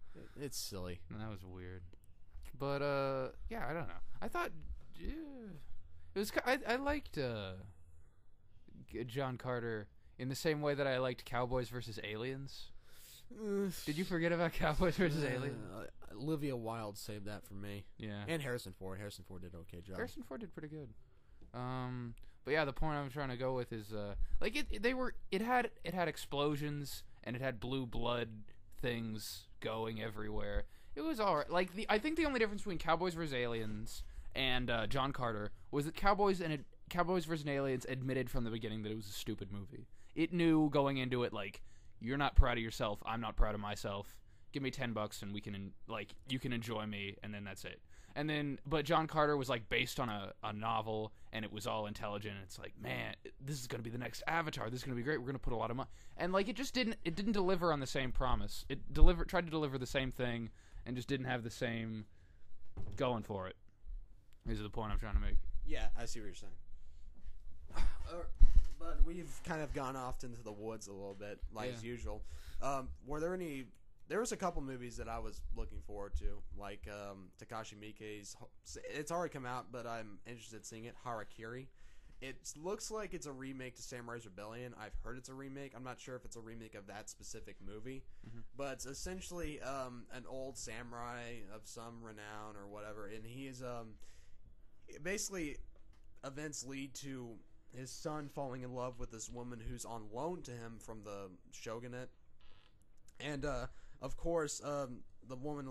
S2: It's silly.
S1: That was weird. But, yeah, I don't know. I thought, it was, I liked, John Carter in the same way that I liked Cowboys vs. Aliens. Did you forget about Cowboys vs. Aliens?
S2: Olivia Wilde saved that for me.
S1: Yeah.
S2: And Harrison Ford. Harrison Ford did an okay job.
S1: Harrison Ford did pretty good. But yeah, the point I'm trying to go with is, like it had explosions and it had blue blood things going everywhere. It was alright. Like I think the only difference between Cowboys vs. Aliens and John Carter was that Cowboys vs. Aliens admitted from the beginning that it was a stupid movie. It knew going into it, like, you're not proud of yourself, I'm not proud of myself. Give me $10 and we can you can enjoy me, and then that's it. And then, but John Carter was like based on a novel, and it was all intelligent. And it's like, man, this is going to be the next Avatar. This is going to be great. We're going to put a lot of money. And like, it didn't deliver on the same promise. It tried to deliver the same thing, and just didn't have the same going for it. Is the point I'm trying to make?
S2: Yeah, I see what you're saying. But we've kind of gone off into the woods a little bit, as usual. Were there any? There was a couple movies that I was looking forward to, like Takashi Miike's. It's already come out, but I'm interested in seeing it. Harakiri. It looks like it's a remake to Samurai's Rebellion. I've heard it's a remake. I'm not sure if it's a remake of that specific movie, but it's essentially an old samurai of some renown or whatever, and he's basically events lead to his son falling in love with this woman who's on loan to him from the shogunate, and of course, the woman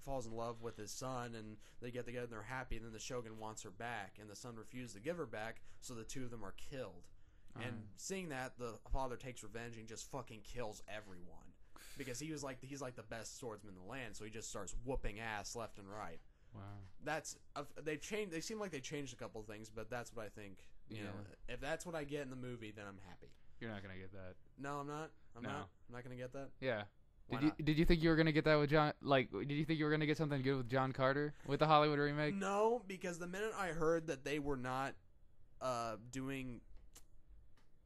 S2: falls in love with his son, and they get together and they're happy. And then the shogun wants her back, and the son refuses to give her back, so the two of them are killed. And seeing that, the father takes revenge and just fucking kills everyone because he's like the best swordsman in the land. So he just starts whooping ass left and right.
S1: Wow,
S2: that's they've changed. They seem like they changed a couple of things, but that's what I think. You know, if that's what I get in the movie, then I'm happy.
S1: You're not gonna get that.
S2: No, I'm not. I'm not gonna get that.
S1: Yeah. Did you think you were gonna get that with John? Like, did you think you were gonna get something good with John Carter with the Hollywood remake?
S2: No, because the minute I heard that they were not doing,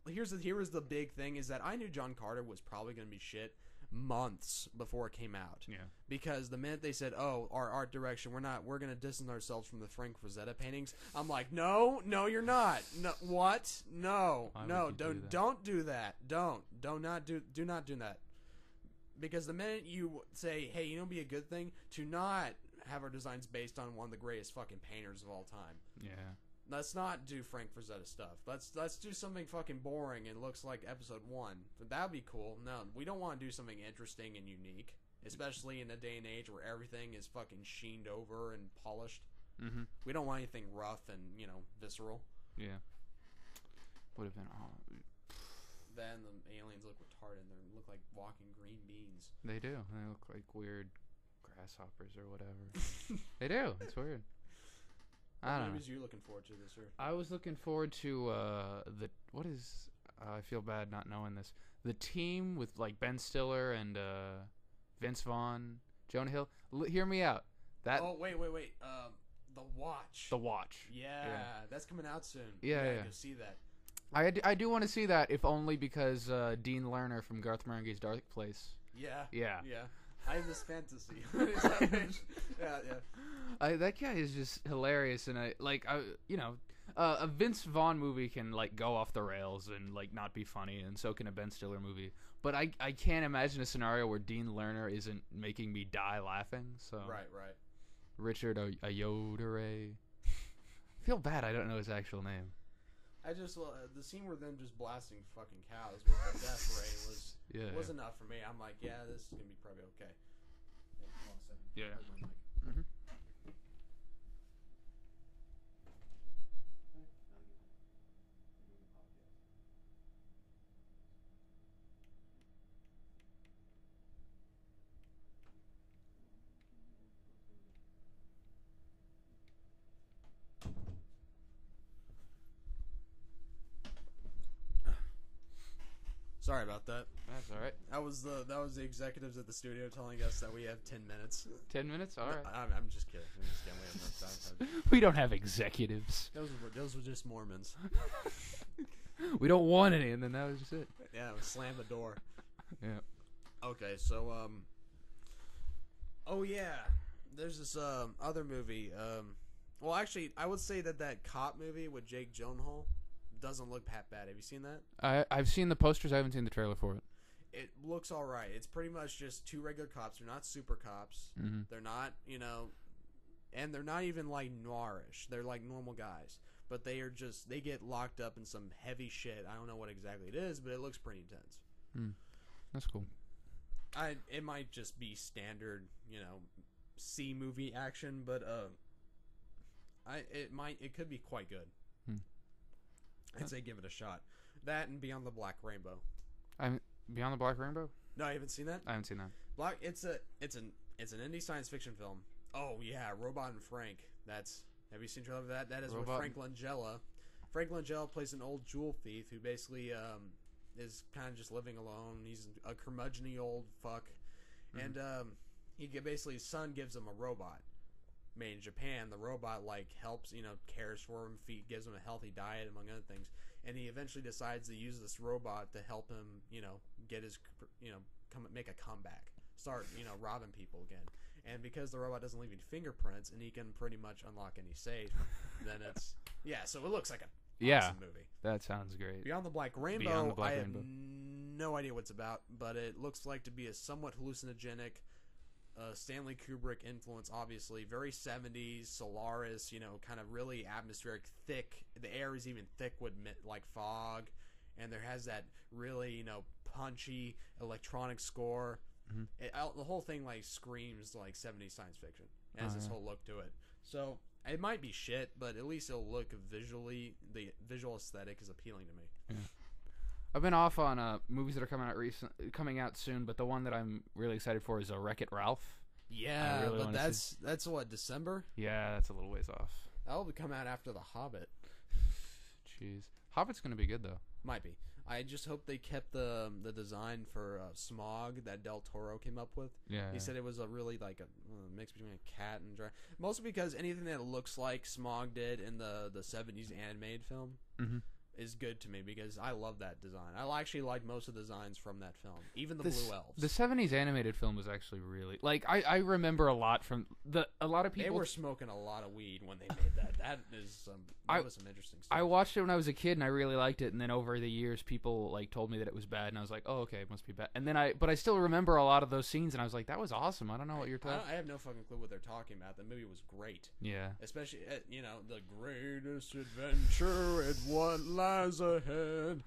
S2: here was the big thing, is that I knew John Carter was probably gonna be shit months before it came out.
S1: Yeah. Because
S2: the minute they said, "Oh, our art direction, we're gonna distance ourselves from the Frank Frazetta paintings," I'm like, "No, you're not. No, what? No, don't do that. Do not do that." Because the minute you say, hey, it'd be a good thing to not have our designs based on one of the greatest fucking painters of all time.
S1: Yeah.
S2: Let's not do Frank Frazetta stuff. Let's do something fucking boring and looks like episode 1. That would be cool. No, we don't want to do something interesting and unique, especially in a day and age where everything is fucking sheened over and polished.
S1: Mm-hmm.
S2: We don't want anything rough and, visceral.
S1: Yeah. Would have been
S2: Then the aliens look retarded. They look like walking green beans.
S1: They do. They look like weird grasshoppers or whatever. They do. It's weird. I don't know. What
S2: movies are you looking forward to this year?
S1: I was looking forward to I feel bad not knowing this. The Team with like Ben Stiller and Vince Vaughn, Jonah Hill. Hear me out.
S2: Oh wait. The Watch.
S1: The Watch.
S2: Yeah, that's coming out soon.
S1: Yeah, yeah.
S2: Go see that.
S1: I do want to see that, if only because Dean Lerner from Garth Marenghi's Dark Place.
S2: Yeah.
S1: Yeah.
S2: Yeah. I have this fantasy. Yeah.
S1: That guy is just hilarious, and a Vince Vaughn movie can like go off the rails and like not be funny, and so can a Ben Stiller movie. But I can't imagine a scenario where Dean Lerner isn't making me die laughing. So
S2: Right.
S1: Richard Ayoade. I feel bad I don't know his actual name.
S2: I just the scene where them just blasting fucking cows with the death ray was enough for me. I'm like, yeah, this is gonna be probably okay.
S1: Yeah.
S2: Mm-hmm. Sorry about that.
S1: That's all right.
S2: That was the executives at the studio telling us that we have 10 minutes.
S1: 10 minutes? All right.
S2: I'm just kidding. We have enough time.
S1: We don't have executives.
S2: Those were just Mormons.
S1: We don't want any, and then that was just it.
S2: Yeah, slam the door.
S1: Yeah.
S2: Okay, so oh yeah, there's this other movie. Well, actually, I would say that cop movie with Jake Gyllenhaal doesn't look that bad. Have you seen that?
S1: I've seen the posters. I haven't seen the trailer for it.
S2: It looks all right. It's pretty much just two regular cops. They're not super cops.
S1: Mm-hmm.
S2: They're not, and they're not even like noirish. They're like normal guys. But they get locked up in some heavy shit. I don't know what exactly it is, but it looks pretty intense.
S1: That's cool.
S2: It might just be standard, C movie action, but it could be quite good. I'd say give it a shot. That and Beyond the Black Rainbow.
S1: Beyond the Black Rainbow?
S2: No, you haven't seen that?
S1: I haven't seen that.
S2: It's an indie science fiction film. Oh yeah, Robot and Frank. Have you seen trailer of that? That is with Frank Langella. Frank Langella plays an old jewel thief who basically is kind of just living alone. He's a curmudgeon-y old fuck, and basically his son gives him a robot made in Japan. The robot helps, cares for him, gives him a healthy diet, among other things. And he eventually decides to use this robot to help him, get his, make a comeback, start, robbing people again. And because the robot doesn't leave any fingerprints, and he can pretty much unlock any safe, then it's so it looks like a awesome movie.
S1: That sounds great.
S2: Beyond the Black Rainbow, I have no idea what it's about, but it looks like to be a somewhat hallucinogenic. Stanley Kubrick influence, obviously, very 70s, Solaris, kind of really atmospheric, thick. The air is even thick with like fog, and there has that really, punchy electronic score. Mm-hmm. The whole thing screams like 70s science fiction. It has this whole look to it. So it might be shit, but at least it'll look visually. The visual aesthetic is appealing to me.
S1: Yeah. I've been off on movies that are coming out soon, but the one that I'm really excited for is Wreck-It Ralph.
S2: Yeah, really but that's what, December?
S1: Yeah, that's a little ways off.
S2: That'll come out after The Hobbit.
S1: Jeez, Hobbit's gonna be good though.
S2: Might be. I just hope they kept the design for Smog that Del Toro came up with.
S1: Yeah,
S2: he said it was a really a mix between a cat and dragon. Mostly because anything that looks like Smog did in the 70s animated film. Mm-hmm. Is good to me because I love that design. I actually like most of the designs from that film, even the Blue Elves.
S1: The 70s animated film was actually really I remember a lot from a lot of people.
S2: They were smoking a lot of weed when they made that. That was some interesting stuff.
S1: I watched it when I was a kid and I really liked it, and then over the years people told me that it was bad, and I was like, oh, okay, it must be bad. And then but I still remember a lot of those scenes, and I was like, that was awesome. I don't know what you're talking.
S2: I have no fucking clue what they're talking about. The movie was great.
S1: Yeah,
S2: especially the greatest adventure and what lies ahead.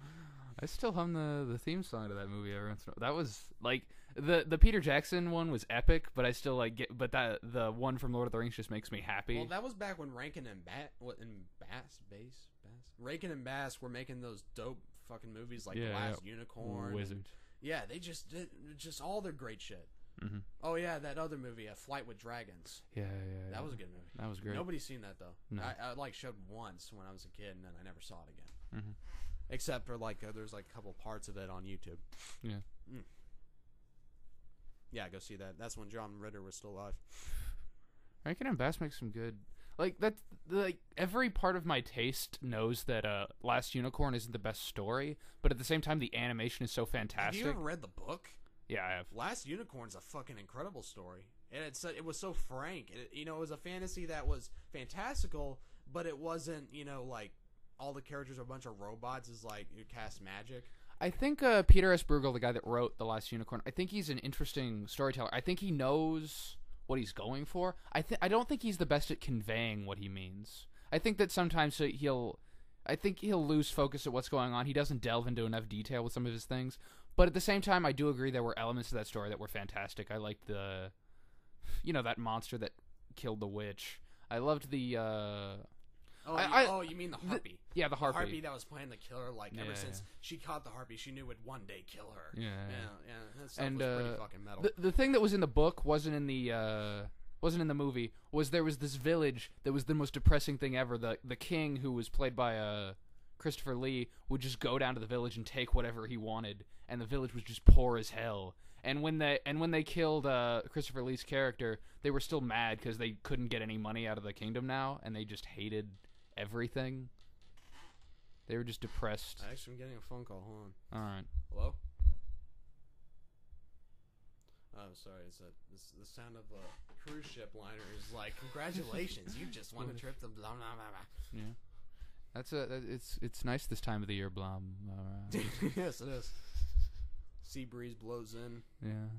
S1: I still hum the theme song to that movie every once in a while. That was the Peter Jackson one was epic, but I still the one from Lord of the Rings just makes me happy.
S2: Well, that was back when Rankin and Rankin and Bass were making those dope fucking movies like The Last Unicorn,
S1: Wizard.
S2: Yeah, they just did just all their great shit. Mm-hmm. Oh yeah, that other movie, A Flight with Dragons.
S1: Yeah.
S2: That was a good movie.
S1: That was great.
S2: Nobody's seen that though.
S1: No.
S2: I showed once when I was a kid, and then I never saw it again.
S1: Mm-hmm.
S2: Except for there's a couple parts of it on YouTube.
S1: Yeah.
S2: Yeah, go see that. That's when John Ritter was still alive.
S1: Rankin and Bass makes some good. Like that's like every part of my taste knows that Last Unicorn isn't the best story, but at the same time the animation is so fantastic.
S2: Have you ever read the book?
S1: Yeah, I have.
S2: Last Unicorn's a fucking incredible story, and it was so frank. It was a fantasy that was fantastical, but it wasn't like all the characters are a bunch of robots. Is like you cast magic.
S1: I think Peter S. Bruegel, the guy that wrote The Last Unicorn, I think he's an interesting storyteller. I think he knows what he's going for. I don't think he's the best at conveying what he means. I think that sometimes he'll lose focus at what's going on. He doesn't delve into enough detail with some of his things. But at the same time, I do agree there were elements of that story that were fantastic. I liked that monster that killed the witch. I loved the
S2: you mean the harpy?
S1: The harpy.
S2: The harpy that was planning to kill her. Ever since she caught the harpy, she knew it would one day kill her.
S1: Yeah.
S2: That stuff was pretty fucking metal.
S1: The thing that was in the book wasn't in the movie. There was this village that was the most depressing thing ever. The king, who was played by Christopher Lee, would just go down to the village and take whatever he wanted, and the village was just poor as hell. And when they killed Christopher Lee's character, they were still mad because they couldn't get any money out of the kingdom now, and they just hated everything. They were just depressed.
S2: Actually, I'm getting a phone call. Hold on.
S1: All right.
S2: Hello? Oh, sorry. It's the sound of a cruise ship liner is like, congratulations, you just won a trip to blah blah blah blah.
S1: Yeah. It's nice this time of the year, blah blah.
S2: Yes, it is. Sea breeze blows in.
S1: Yeah.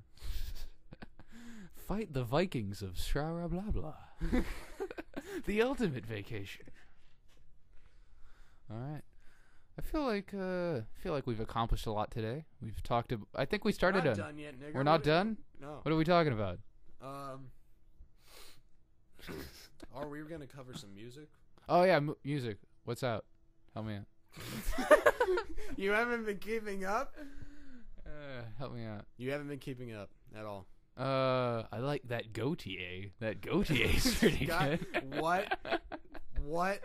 S1: Fight the Vikings of Shara blah blah. The ultimate vacation. All right. I feel like we've accomplished a lot today. We've talked about. I think we started.
S2: We're not done yet, nigga.
S1: We're not done?
S2: No.
S1: What are we talking about?
S2: Are we gonna cover some music?
S1: Oh yeah, music. What's out? Help me out.
S2: You haven't been keeping up.
S1: Help me out.
S2: You haven't been keeping up at all.
S1: I like that Gautier. That Gautier's pretty good.
S2: What?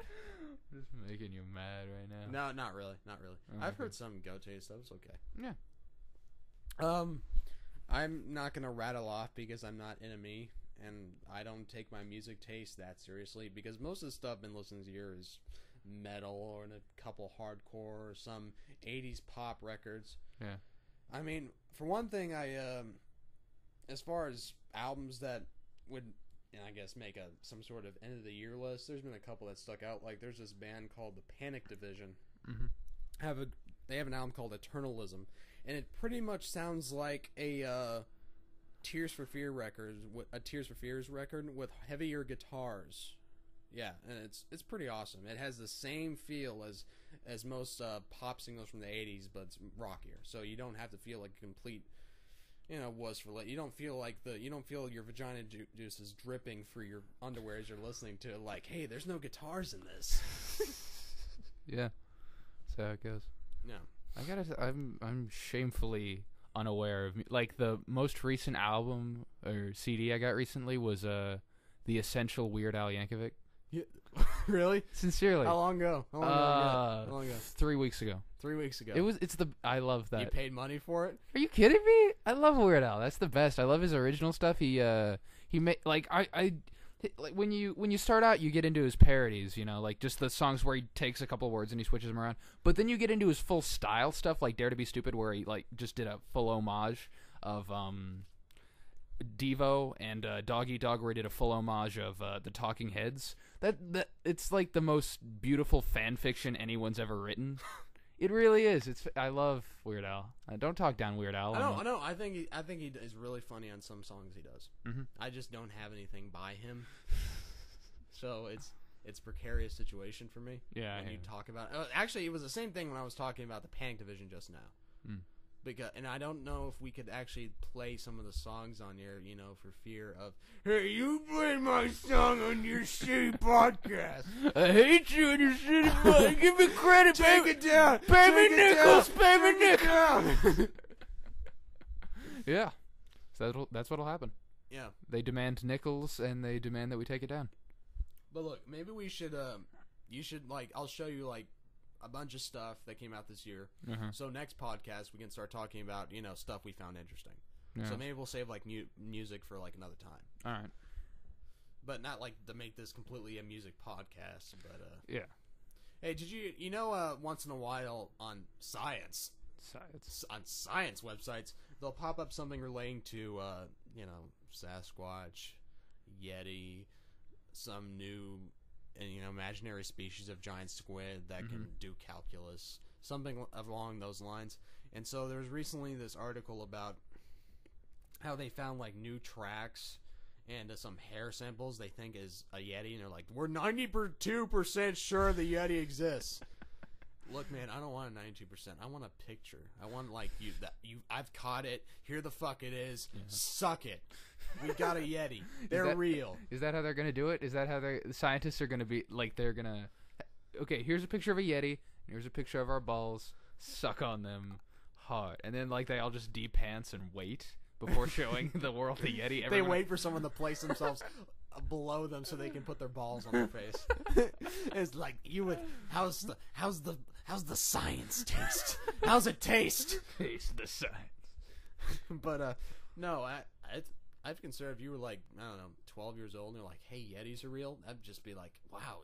S1: Just making you mad right now.
S2: No, not really. Not really.
S1: Oh,
S2: I've
S1: okay.
S2: heard some Gautier stuff. It's okay.
S1: Yeah.
S2: I'm not gonna rattle off because I'm not enemy, and I don't take my music taste that seriously because most of the stuff I've been listening to here is metal or a couple hardcore or some 80s pop records.
S1: Yeah.
S2: I mean, for one thing, as far as albums that would, I guess, make some sort of end of the year list, there's been a couple that stuck out. Like, there's this band called the Panic Division.
S1: Mm-hmm.
S2: They have an album called Eternalism, and it pretty much sounds like a Tears for Fears record with heavier guitars. Yeah, and it's pretty awesome. It has the same feel as most pop singles from the 80s, but it's rockier. So you don't have to feel like a complete, wuss for you don't feel like your vagina juice is dripping for your underwear as you're listening to like, hey, there's no guitars in this.
S1: Yeah, that's how it goes.
S2: No,
S1: I'm shamefully unaware of like the most recent album or CD I got recently was The Essential Weird Al Yankovic.
S2: Yeah. Really?
S1: Sincerely.
S2: How long ago? How long ago?
S1: 3 weeks ago.
S2: 3 weeks ago.
S1: I love that.
S2: You paid money for it?
S1: Are you kidding me? I love Weird Al. That's the best. I love his original stuff. He made like when you start out, you get into his parodies, like just the songs where he takes a couple words and he switches them around. But then you get into his full style stuff, like Dare to Be Stupid, where he like just did a full homage of Devo, and Dog Eat Dog, where he did a full homage of the Talking Heads. That it's like the most beautiful fan fiction anyone's ever written. It really is. I love Weird Al. Don't talk down Weird Al.
S2: I know. I think he is really funny on some songs he does.
S1: Mm-hmm.
S2: I just don't have anything by him, so it's precarious situation for me.
S1: Yeah.
S2: When you talk about actually, it was the same thing when I was talking about the Panic Division just now. And I don't know if we could actually play some of the songs on here, for fear of, hey, you play my song on your shitty podcast.
S1: I hate you and your shitty podcast. Give me credit,
S2: Take
S1: baby.
S2: it down.
S1: Baby
S2: Take
S1: Nichols,
S2: it
S1: baby
S2: down.
S1: Nichols. Yeah. So that's what'll happen.
S2: Yeah.
S1: They demand nickels, and they demand that we take it down.
S2: But look, maybe we should, I'll show you, a bunch of stuff that came out this year.
S1: Uh-huh.
S2: So next podcast we can start talking about stuff we found interesting.
S1: Yeah.
S2: So maybe we'll save music for another time.
S1: All right.
S2: but not like to make this completely a music podcast. But
S1: yeah.
S2: Hey, did you once in a while on science websites they'll pop up something relating to Sasquatch, Yeti, some new imaginary species of giant squid that can do calculus, something along those lines. And so there's recently this article about how they found like new tracks and some hair samples they think is a Yeti, and they're like, we're 92% sure the Yeti exists. Look, man, I don't want a 92%. I want a picture. I want like I've caught it. Here the fuck it is. Yeah. Suck it. We got a Yeti. They're real.
S1: Is that how they're gonna do it? Is that how the scientists are gonna be like? They're gonna. Okay, here's a picture of a Yeti. And here's a picture of our balls. Suck on them hard, and then like they all just de-pants and wait before showing the world the Yeti.
S2: They wait for someone to place themselves below them so they can put their balls on their face. It's like how's the science taste? How's it taste?
S1: Taste the science.
S2: But no, I've considered if you were like, I don't know, 12 years old and you're like, hey, Yetis are real, I'd just be like, wow,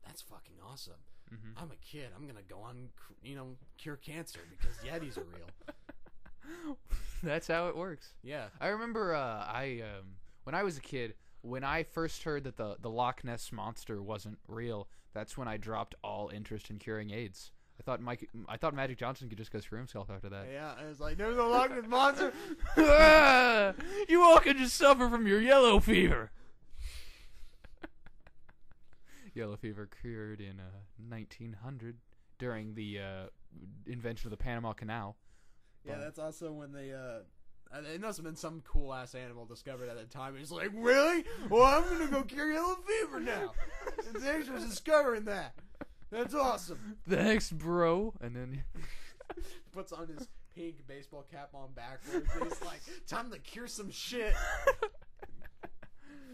S2: that's fucking awesome. Mm-hmm. I'm a kid. I'm gonna go on, cure cancer because Yetis are real.
S1: That's how it works.
S2: Yeah.
S1: I remember when I was a kid, when I first heard that the Loch Ness Monster wasn't real, that's when I dropped all interest in curing AIDS. I thought Magic Johnson could just go screw himself after that.
S2: Yeah, I was like, there's a Loch Ness Monster.
S1: You all could just suffer from your yellow fever. Yellow fever cured in 1900 during the invention of the Panama Canal.
S2: Yeah, that's also when they it must have been some cool ass animal discovered at the time. He's like, really? Well, I'm gonna go cure yellow fever now. And thanks for discovering that. That's awesome.
S1: Thanks, bro. And then
S2: puts on his pink baseball cap on backwards. And he's like, time to cure some shit.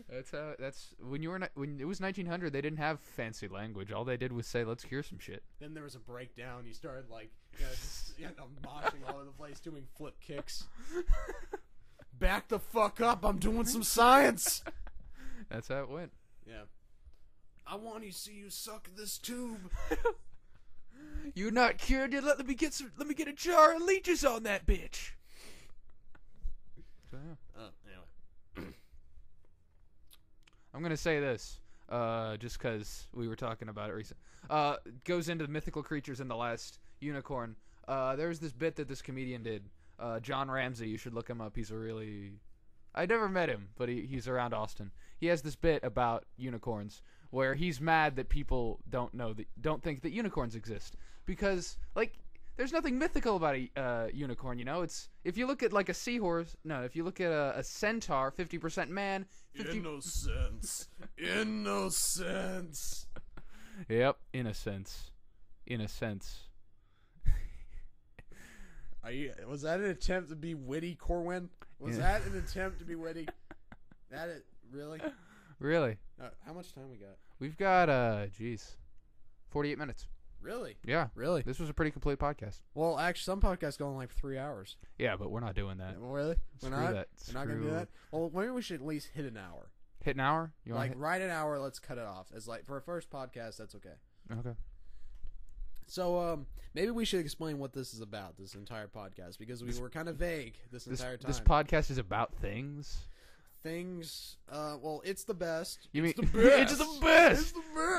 S1: That's when it was 1900. They didn't have fancy language. All they did was say, "Let's cure some shit."
S2: Then there was a breakdown. He started like, moshing all over the place, doing flip kicks. Back the fuck up! I'm doing some science.
S1: That's how it went.
S2: Yeah. I want to see you suck this tube.
S1: You're not cured yet. Let me get a jar of leeches on that bitch. So, yeah.
S2: Anyway.
S1: I'm gonna say this, just because we were talking about it recently. Goes into the mythical creatures in The Last Unicorn. There's this bit that this comedian did. John Ramsey, you should look him up. I never met him, but he's around Austin. He has this bit about unicorns where he's mad that people don't think that unicorns exist because there's nothing mythical about a unicorn, It's if you look at like a seahorse. No, if you look at a centaur, 50% man.
S2: Innocence. Innocence.
S1: Yep, innocence. In a sense.
S2: Was that an attempt to be witty, Corwin? Was that an attempt to be witty? Really?
S1: Really?
S2: How much time we got?
S1: We've got 48 minutes.
S2: Really?
S1: Yeah.
S2: Really?
S1: This was a pretty complete podcast.
S2: Well, actually, some podcasts go on like 3 hours.
S1: Yeah, but we're not doing that.
S2: Really? We're not going to do that? Well, maybe we should at least hit an hour.
S1: Hit an hour?
S2: Right an hour, let's cut it off. As for a first podcast, that's okay.
S1: Okay.
S2: So, maybe we should explain what this is about, this entire podcast, because we were kind of vague this entire time.
S1: This podcast is about things?
S2: Well, it's the best.
S1: It's the best.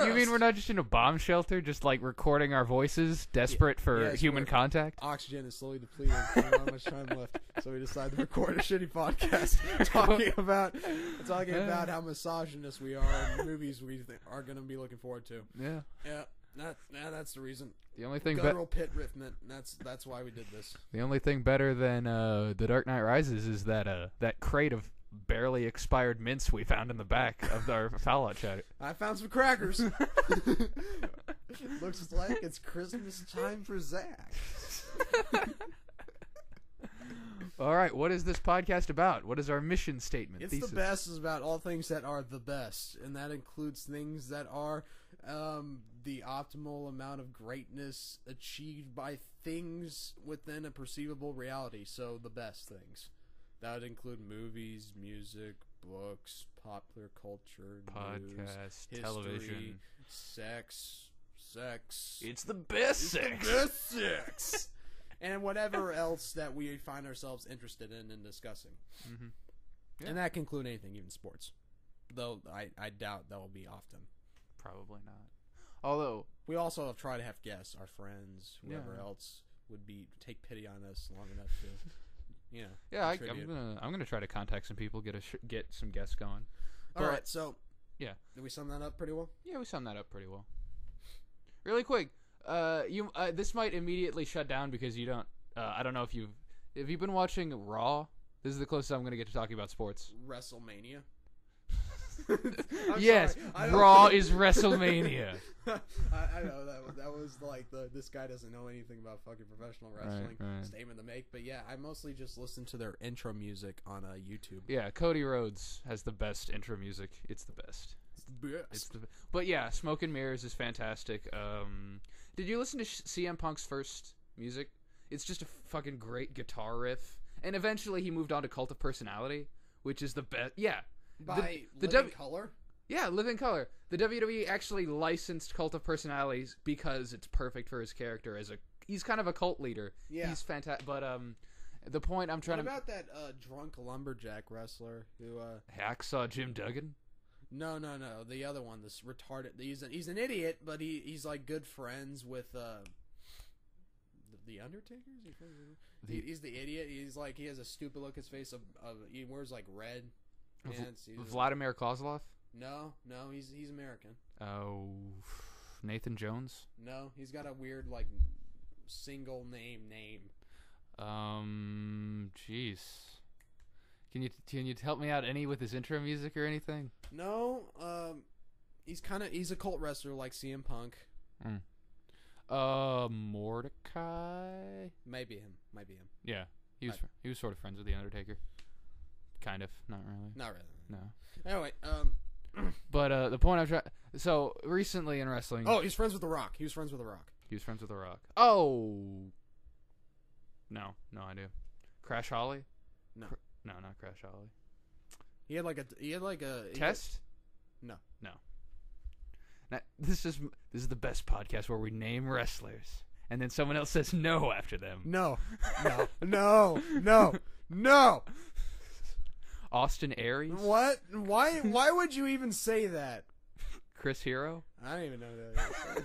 S1: You mean we're not just in a bomb shelter, just recording our voices, desperate for human contact?
S2: Oxygen is slowly depleting. We don't have much time left, so we decided to record a shitty podcast talking about how misogynist we are and movies we are going to be looking forward to.
S1: Yeah.
S2: Yeah. That's the reason.
S1: The only thing
S2: guttural pit riffment. That's why we did this.
S1: The only thing better than The Dark Knight Rises is that crate of barely expired mints we found in the back of our Fallout chat.
S2: I found some crackers. Looks like it's Christmas time for Zach.
S1: All right, what is this podcast about? What is our mission statement?
S2: It's
S1: thesis?
S2: The best is about all things that are the best, and that includes things that are the optimal amount of greatness achieved by things within a perceivable reality. So the best things. That would include movies, music, books, popular culture,
S3: podcast,
S2: news,
S3: television,
S2: history, sex.
S3: It's the best sex.
S2: The best sex. And whatever else that we find ourselves interested in and discussing.
S3: Mm-hmm. Yeah.
S2: And that can include anything, even sports. Though I doubt that will be often.
S3: Probably not. Although
S2: we also have tried to have guests, our friends, whoever else would take pity on us long enough to,
S3: Yeah, I'm gonna try to contact some people, get some guests going.
S2: All right, so
S3: yeah,
S2: did we sum that up pretty well?
S3: Yeah, we summed that up pretty well. Really quick, this might immediately shut down because you don't. I don't know if you've been watching Raw. This is the closest I'm gonna get to talking about sports.
S2: WrestleMania.
S3: Yes, Raw is WrestleMania.
S2: I know that was like this guy doesn't know anything about fucking professional wrestling statement to make, but yeah, I mostly just listen to their intro music on YouTube.
S3: Yeah, Cody Rhodes has the best intro music. It's the best. But yeah, Smoke and Mirrors is fantastic. Did you listen to CM Punk's first music? It's just a fucking great guitar riff, and eventually he moved on to Cult of Personality, which is the best. Yeah.
S2: By Living Color?
S3: Yeah, Living Color. The WWE actually licensed Cult of Personalities because it's perfect for his character he's kind of a cult leader.
S2: Yeah.
S3: He's fantastic. But the point I'm trying
S2: What about that drunk lumberjack wrestler who
S3: Hacksaw Jim Duggan?
S2: No. The other one, this retarded. He's an idiot, but he's like good friends with the Undertaker. He's the idiot. He's like he has a stupid look. His face he wears like red.
S3: Vladimir Kozlov?
S2: No, he's American.
S3: Oh, Nathan Jones?
S2: No, he's got a weird like single name.
S3: Jeez. Can you help me out any with his intro music or anything?
S2: No, he's a cult wrestler like CM Punk.
S3: Mordecai?
S2: Maybe him.
S3: Yeah, he was sort of friends with the Undertaker. Kind of, not really.
S2: Not really.
S3: No.
S2: Anyway,
S3: but the point I'm trying. So recently in wrestling.
S2: Oh, he's friends with The Rock.
S3: Oh. No idea. Crash Holly?
S2: No.
S3: No, not Crash Holly.
S2: He had like a
S3: Test?
S2: No.
S3: Now, this is the best podcast where we name wrestlers and then someone else says no after them.
S2: No.
S3: Austin Aries?
S2: What? Why would you even say that?
S3: Chris Hero?
S2: I don't even know who that is.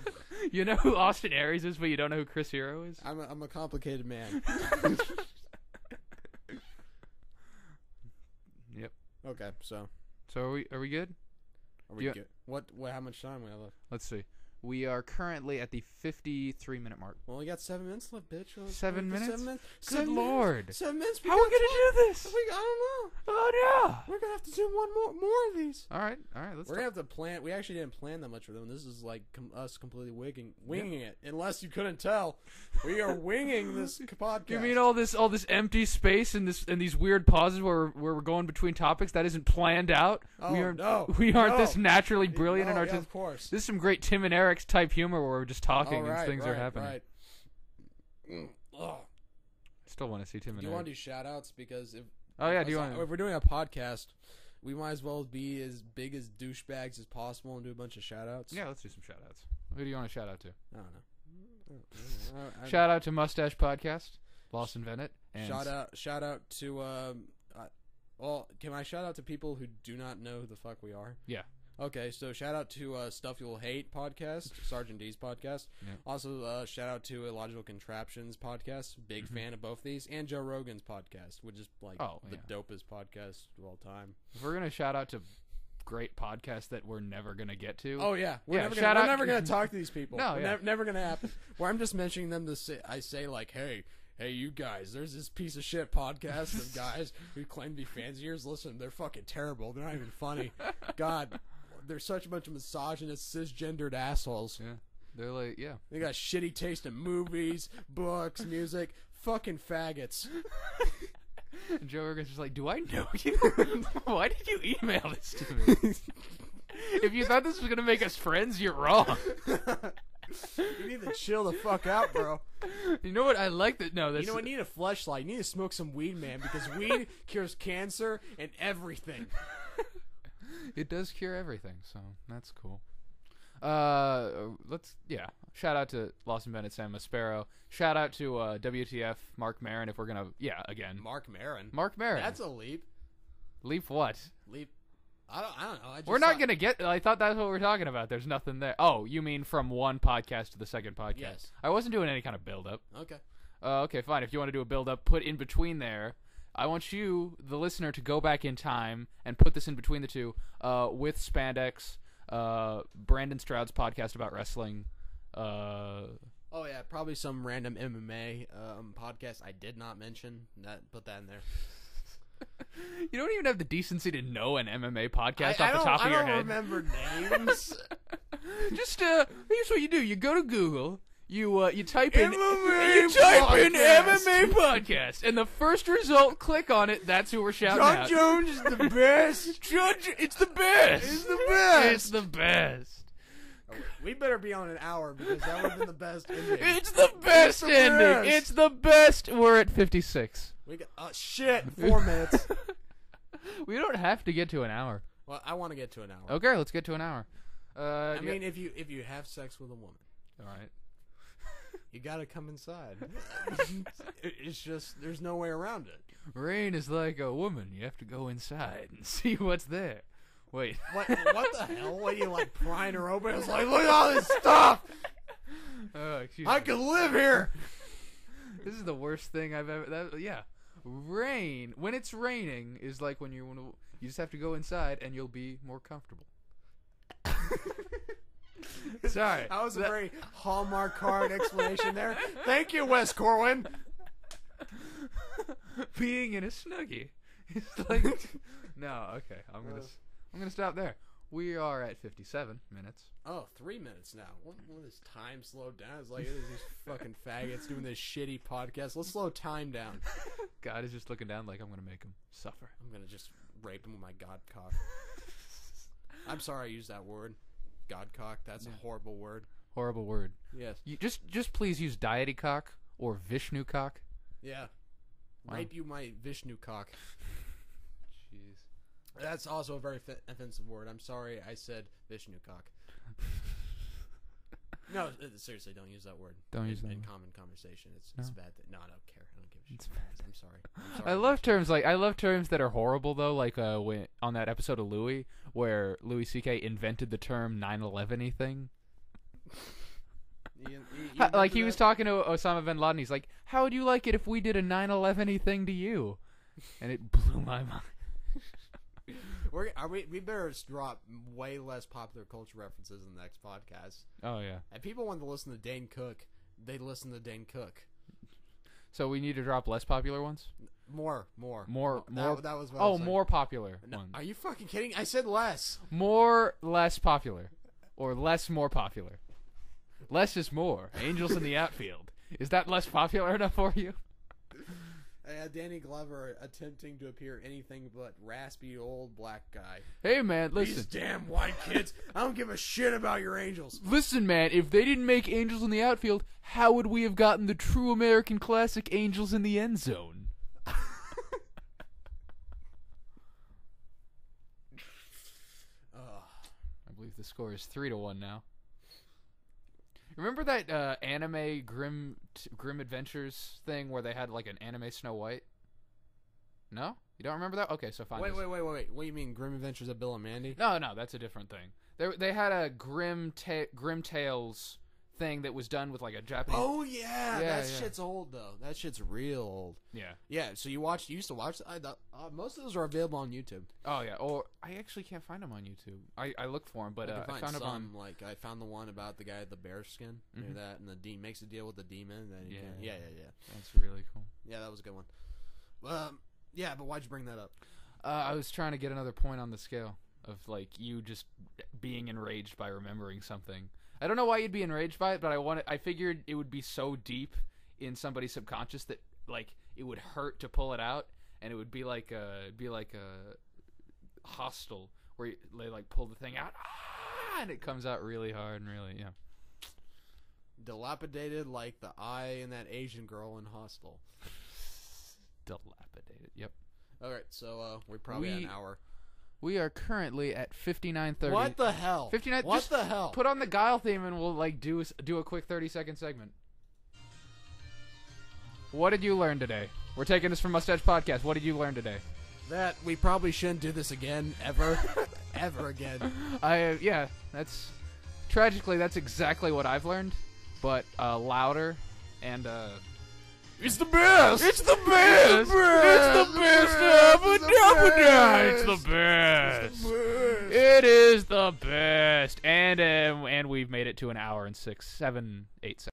S3: You know who Austin Aries is, but you don't know who Chris Hero is?
S2: I'm a complicated man.
S3: Yep.
S2: Okay, so
S3: are we good?
S2: Are we good? What? How much time we have left?
S3: Let's see. We are currently at the 53-minute mark.
S2: Well, we got 7 minutes left, bitch.
S3: 7 minutes?
S2: 7 minutes?
S3: Good Lord.
S2: 7 minutes?
S3: How are we going to do this?
S2: I don't know.
S3: Oh, no.
S2: We're going to have to do more of these.
S3: All right. We're
S2: going to have to plan. We actually didn't plan that much for them. This is like us completely winging it. Unless you couldn't tell. We are winging this podcast.
S3: You mean all this empty space and these weird pauses where we're going between topics that isn't planned out?
S2: Oh,
S3: we aren't this naturally brilliant and artistic.
S2: Yeah, of course.
S3: This is some great Tim and Eric's type humor where we're just talking and things are happening. Still want to see Tim and Eric.
S2: Do you want to do shout-outs? Because if we're doing a podcast, we might as well be as big as douchebags as possible and do a bunch of shout-outs.
S3: Yeah, let's do some shout-outs. Who do you want to shout out to?
S2: I don't know.
S3: Shout out to Mustache Podcast, Lost and Bennett. And
S2: shout out to can I shout out to people who do not know who the fuck we are?
S3: Yeah.
S2: Okay, so shout out to Stuff You'll Hate podcast, Sergeant D's podcast. Yeah. Also, shout out to Illogical Contraptions podcast. Big fan of both these. And Joe Rogan's podcast, which is like the dopest podcast of all time.
S3: If we're going to shout out to great podcasts that we're never going to get to.
S2: Oh, yeah. We're never going to talk to these people.
S3: No,
S2: never going to happen. Where I'm just mentioning them to say, I say like, hey, you guys, there's this piece of shit podcast of guys who claim to be fans of yours. Listen, they're fucking terrible. They're not even funny. God. They're such a bunch of misogynist, cisgendered assholes.
S3: Yeah. They're like, yeah.
S2: They got shitty taste in movies, books, music. Fucking faggots.
S3: And Joe Rogan's just like, do I know you? Why did you email this to me? If you thought this was going to make us friends, you're wrong.
S2: You need to chill the fuck out, bro.
S3: You know what? I like that. No,
S2: you know what? You need a fleshlight. You need to smoke some weed, man, because weed cures cancer and everything.
S3: It does cure everything, so that's cool. Shout out to Lawson Bennett, Sam Maspero. Shout out to WTF Mark Maron. If we're gonna, again,
S2: Mark Maron.
S3: That's
S2: a leap.
S3: Leap what?
S2: Leap. I don't know.
S3: We're not gonna get. I thought that's what we're talking about. There's nothing there. Oh, you mean from one podcast to the second podcast?
S2: Yes.
S3: I wasn't doing any kind of build up.
S2: Okay.
S3: Okay, fine. If you want to do a build up, put in between there. I want you, the listener, to go back in time and put this in between the two with spandex. Brandon Stroud's podcast about wrestling.
S2: Oh yeah, probably some random MMA podcast I did not mention. Put that in there.
S3: You don't even have the decency to know an MMA podcast off the top of your head.
S2: I don't remember names.
S3: Just here's what you do: you go to Google, you type in
S2: MMA
S3: podcast, and the first result, click on it. That's who we're shouting out.
S2: John Jones is the best.
S3: It's the best.
S2: It's the best.
S3: It's the best.
S2: We better be on an hour because that would have been the best ending.
S3: It's the best ending. It's the best. We're at 56.
S2: We got 4 minutes.
S3: We don't have to get to an hour.
S2: Well, I want to get to an hour.
S3: Okay, let's get to an hour.
S2: I mean, if you have sex with a woman,
S3: all right,
S2: you gotta come inside. It's just there's no way around it.
S3: Rain is like a woman. You have to go inside and see what's there. Wait.
S2: What the hell? What are you like prying her open? It's like, look at all this stuff.
S3: Excuse
S2: I
S3: me.
S2: could live here.
S3: This is the worst thing I've ever. Rain. When it's raining is like when you just have to go inside and you'll be more comfortable. Sorry.
S2: That was a very Hallmark card explanation there. Thank you, Wes Corwin.
S3: Being in a Snuggie. It's like no. Okay. I'm gonna stop there. We are at 57 minutes.
S2: Oh, 3 minutes now. What is time slowed down? It's like these fucking faggots doing this shitty podcast. Let's slow time down.
S3: God is just looking down like I'm gonna make him suffer.
S2: I'm gonna just rape him with my god cock. I'm sorry I used that word. God cock. That's a horrible word.
S3: Horrible word.
S2: Yes.
S3: You just please use deity cock or Vishnu cock.
S2: Yeah.
S3: Wow.
S2: Rape you my Vishnu cock.
S3: Jeez.
S2: That's also a very offensive word. I'm sorry I said Vishnu cock. No, seriously, don't use that word.
S3: Don't use that
S2: in
S3: word.
S2: common conversation. It's a bad thing. No, I don't care. I don't give a shit.
S3: It's bad.
S2: I'm sorry.
S3: I love terms that are horrible though, like when on that episode of Louis where Louis C.K. invented the term 9/11-y thing. Like he was talking to Osama bin Laden. He's like, "How would you like it if we did a 9/11-y thing to you?" And it blew my mind.
S2: We better drop way less popular culture references in the next podcast.
S3: Oh yeah.
S2: And people want to listen to Dane Cook. They listen to Dane Cook.
S3: So we need to drop less popular ones.
S2: More. That was what I was saying.
S3: More popular ones.
S2: Are you fucking kidding? I said less.
S3: More, less popular, or less, more popular. Less is more. Angels in the outfield. Is that less popular enough for you?
S2: Danny Glover attempting to appear anything but raspy old black guy.
S3: Hey man, listen.
S2: These damn white kids. I don't give a shit about your Angels.
S3: Listen man, if they didn't make Angels in the outfield, how would we have gotten the true American classic Angels in the end zone? I believe the score is 3-1 now. Remember that anime Grim Adventures thing where they had like an anime Snow White? No? You don't remember that? Okay, so fine.
S2: Wait. What do you mean Grim Adventures of Bill and Mandy?
S3: No, that's a different thing. They had a Grim Tales thing that was done with like a Japanese.
S2: Oh yeah, that shit's old though. That shit's real old.
S3: Yeah.
S2: So you used to watch. Most of those are available on YouTube.
S3: Oh yeah. Or I actually can't find them on YouTube. I look for them, but I found them on.
S2: Like I found the one about the guy with the bear skin. Mm-hmm. That and the demon makes a deal with the demon. Then yeah.
S3: That's really cool.
S2: Yeah, that was a good one. Yeah, but why'd you bring that up?
S3: I was trying to get another point on the scale of like you just being enraged by remembering something. I don't know why you'd be enraged by it, but I figured it would be so deep in somebody's subconscious that like it would hurt to pull it out, and it would be like a Hostel where they like pull the thing out, and it comes out really hard and really
S2: dilapidated like the eye in that Asian girl in Hostel.
S3: Dilapidated. Yep.
S2: All right, so we're probably at an hour.
S3: We are currently at 59:30.
S2: What the hell?
S3: 59.
S2: What
S3: just
S2: the hell?
S3: Put on the Guile theme and we'll like do a quick 30-second segment. What did you learn today? We're taking this from Mustache Podcast. What did you learn today?
S2: That we probably shouldn't do this again, ever, ever again.
S3: Yeah, that's tragically that's exactly what I've learned, but louder and
S2: It's the best.
S3: It's the best. It's the best ever. It's the best. It is the best. And we've made it to an hour and 7, 8 seconds.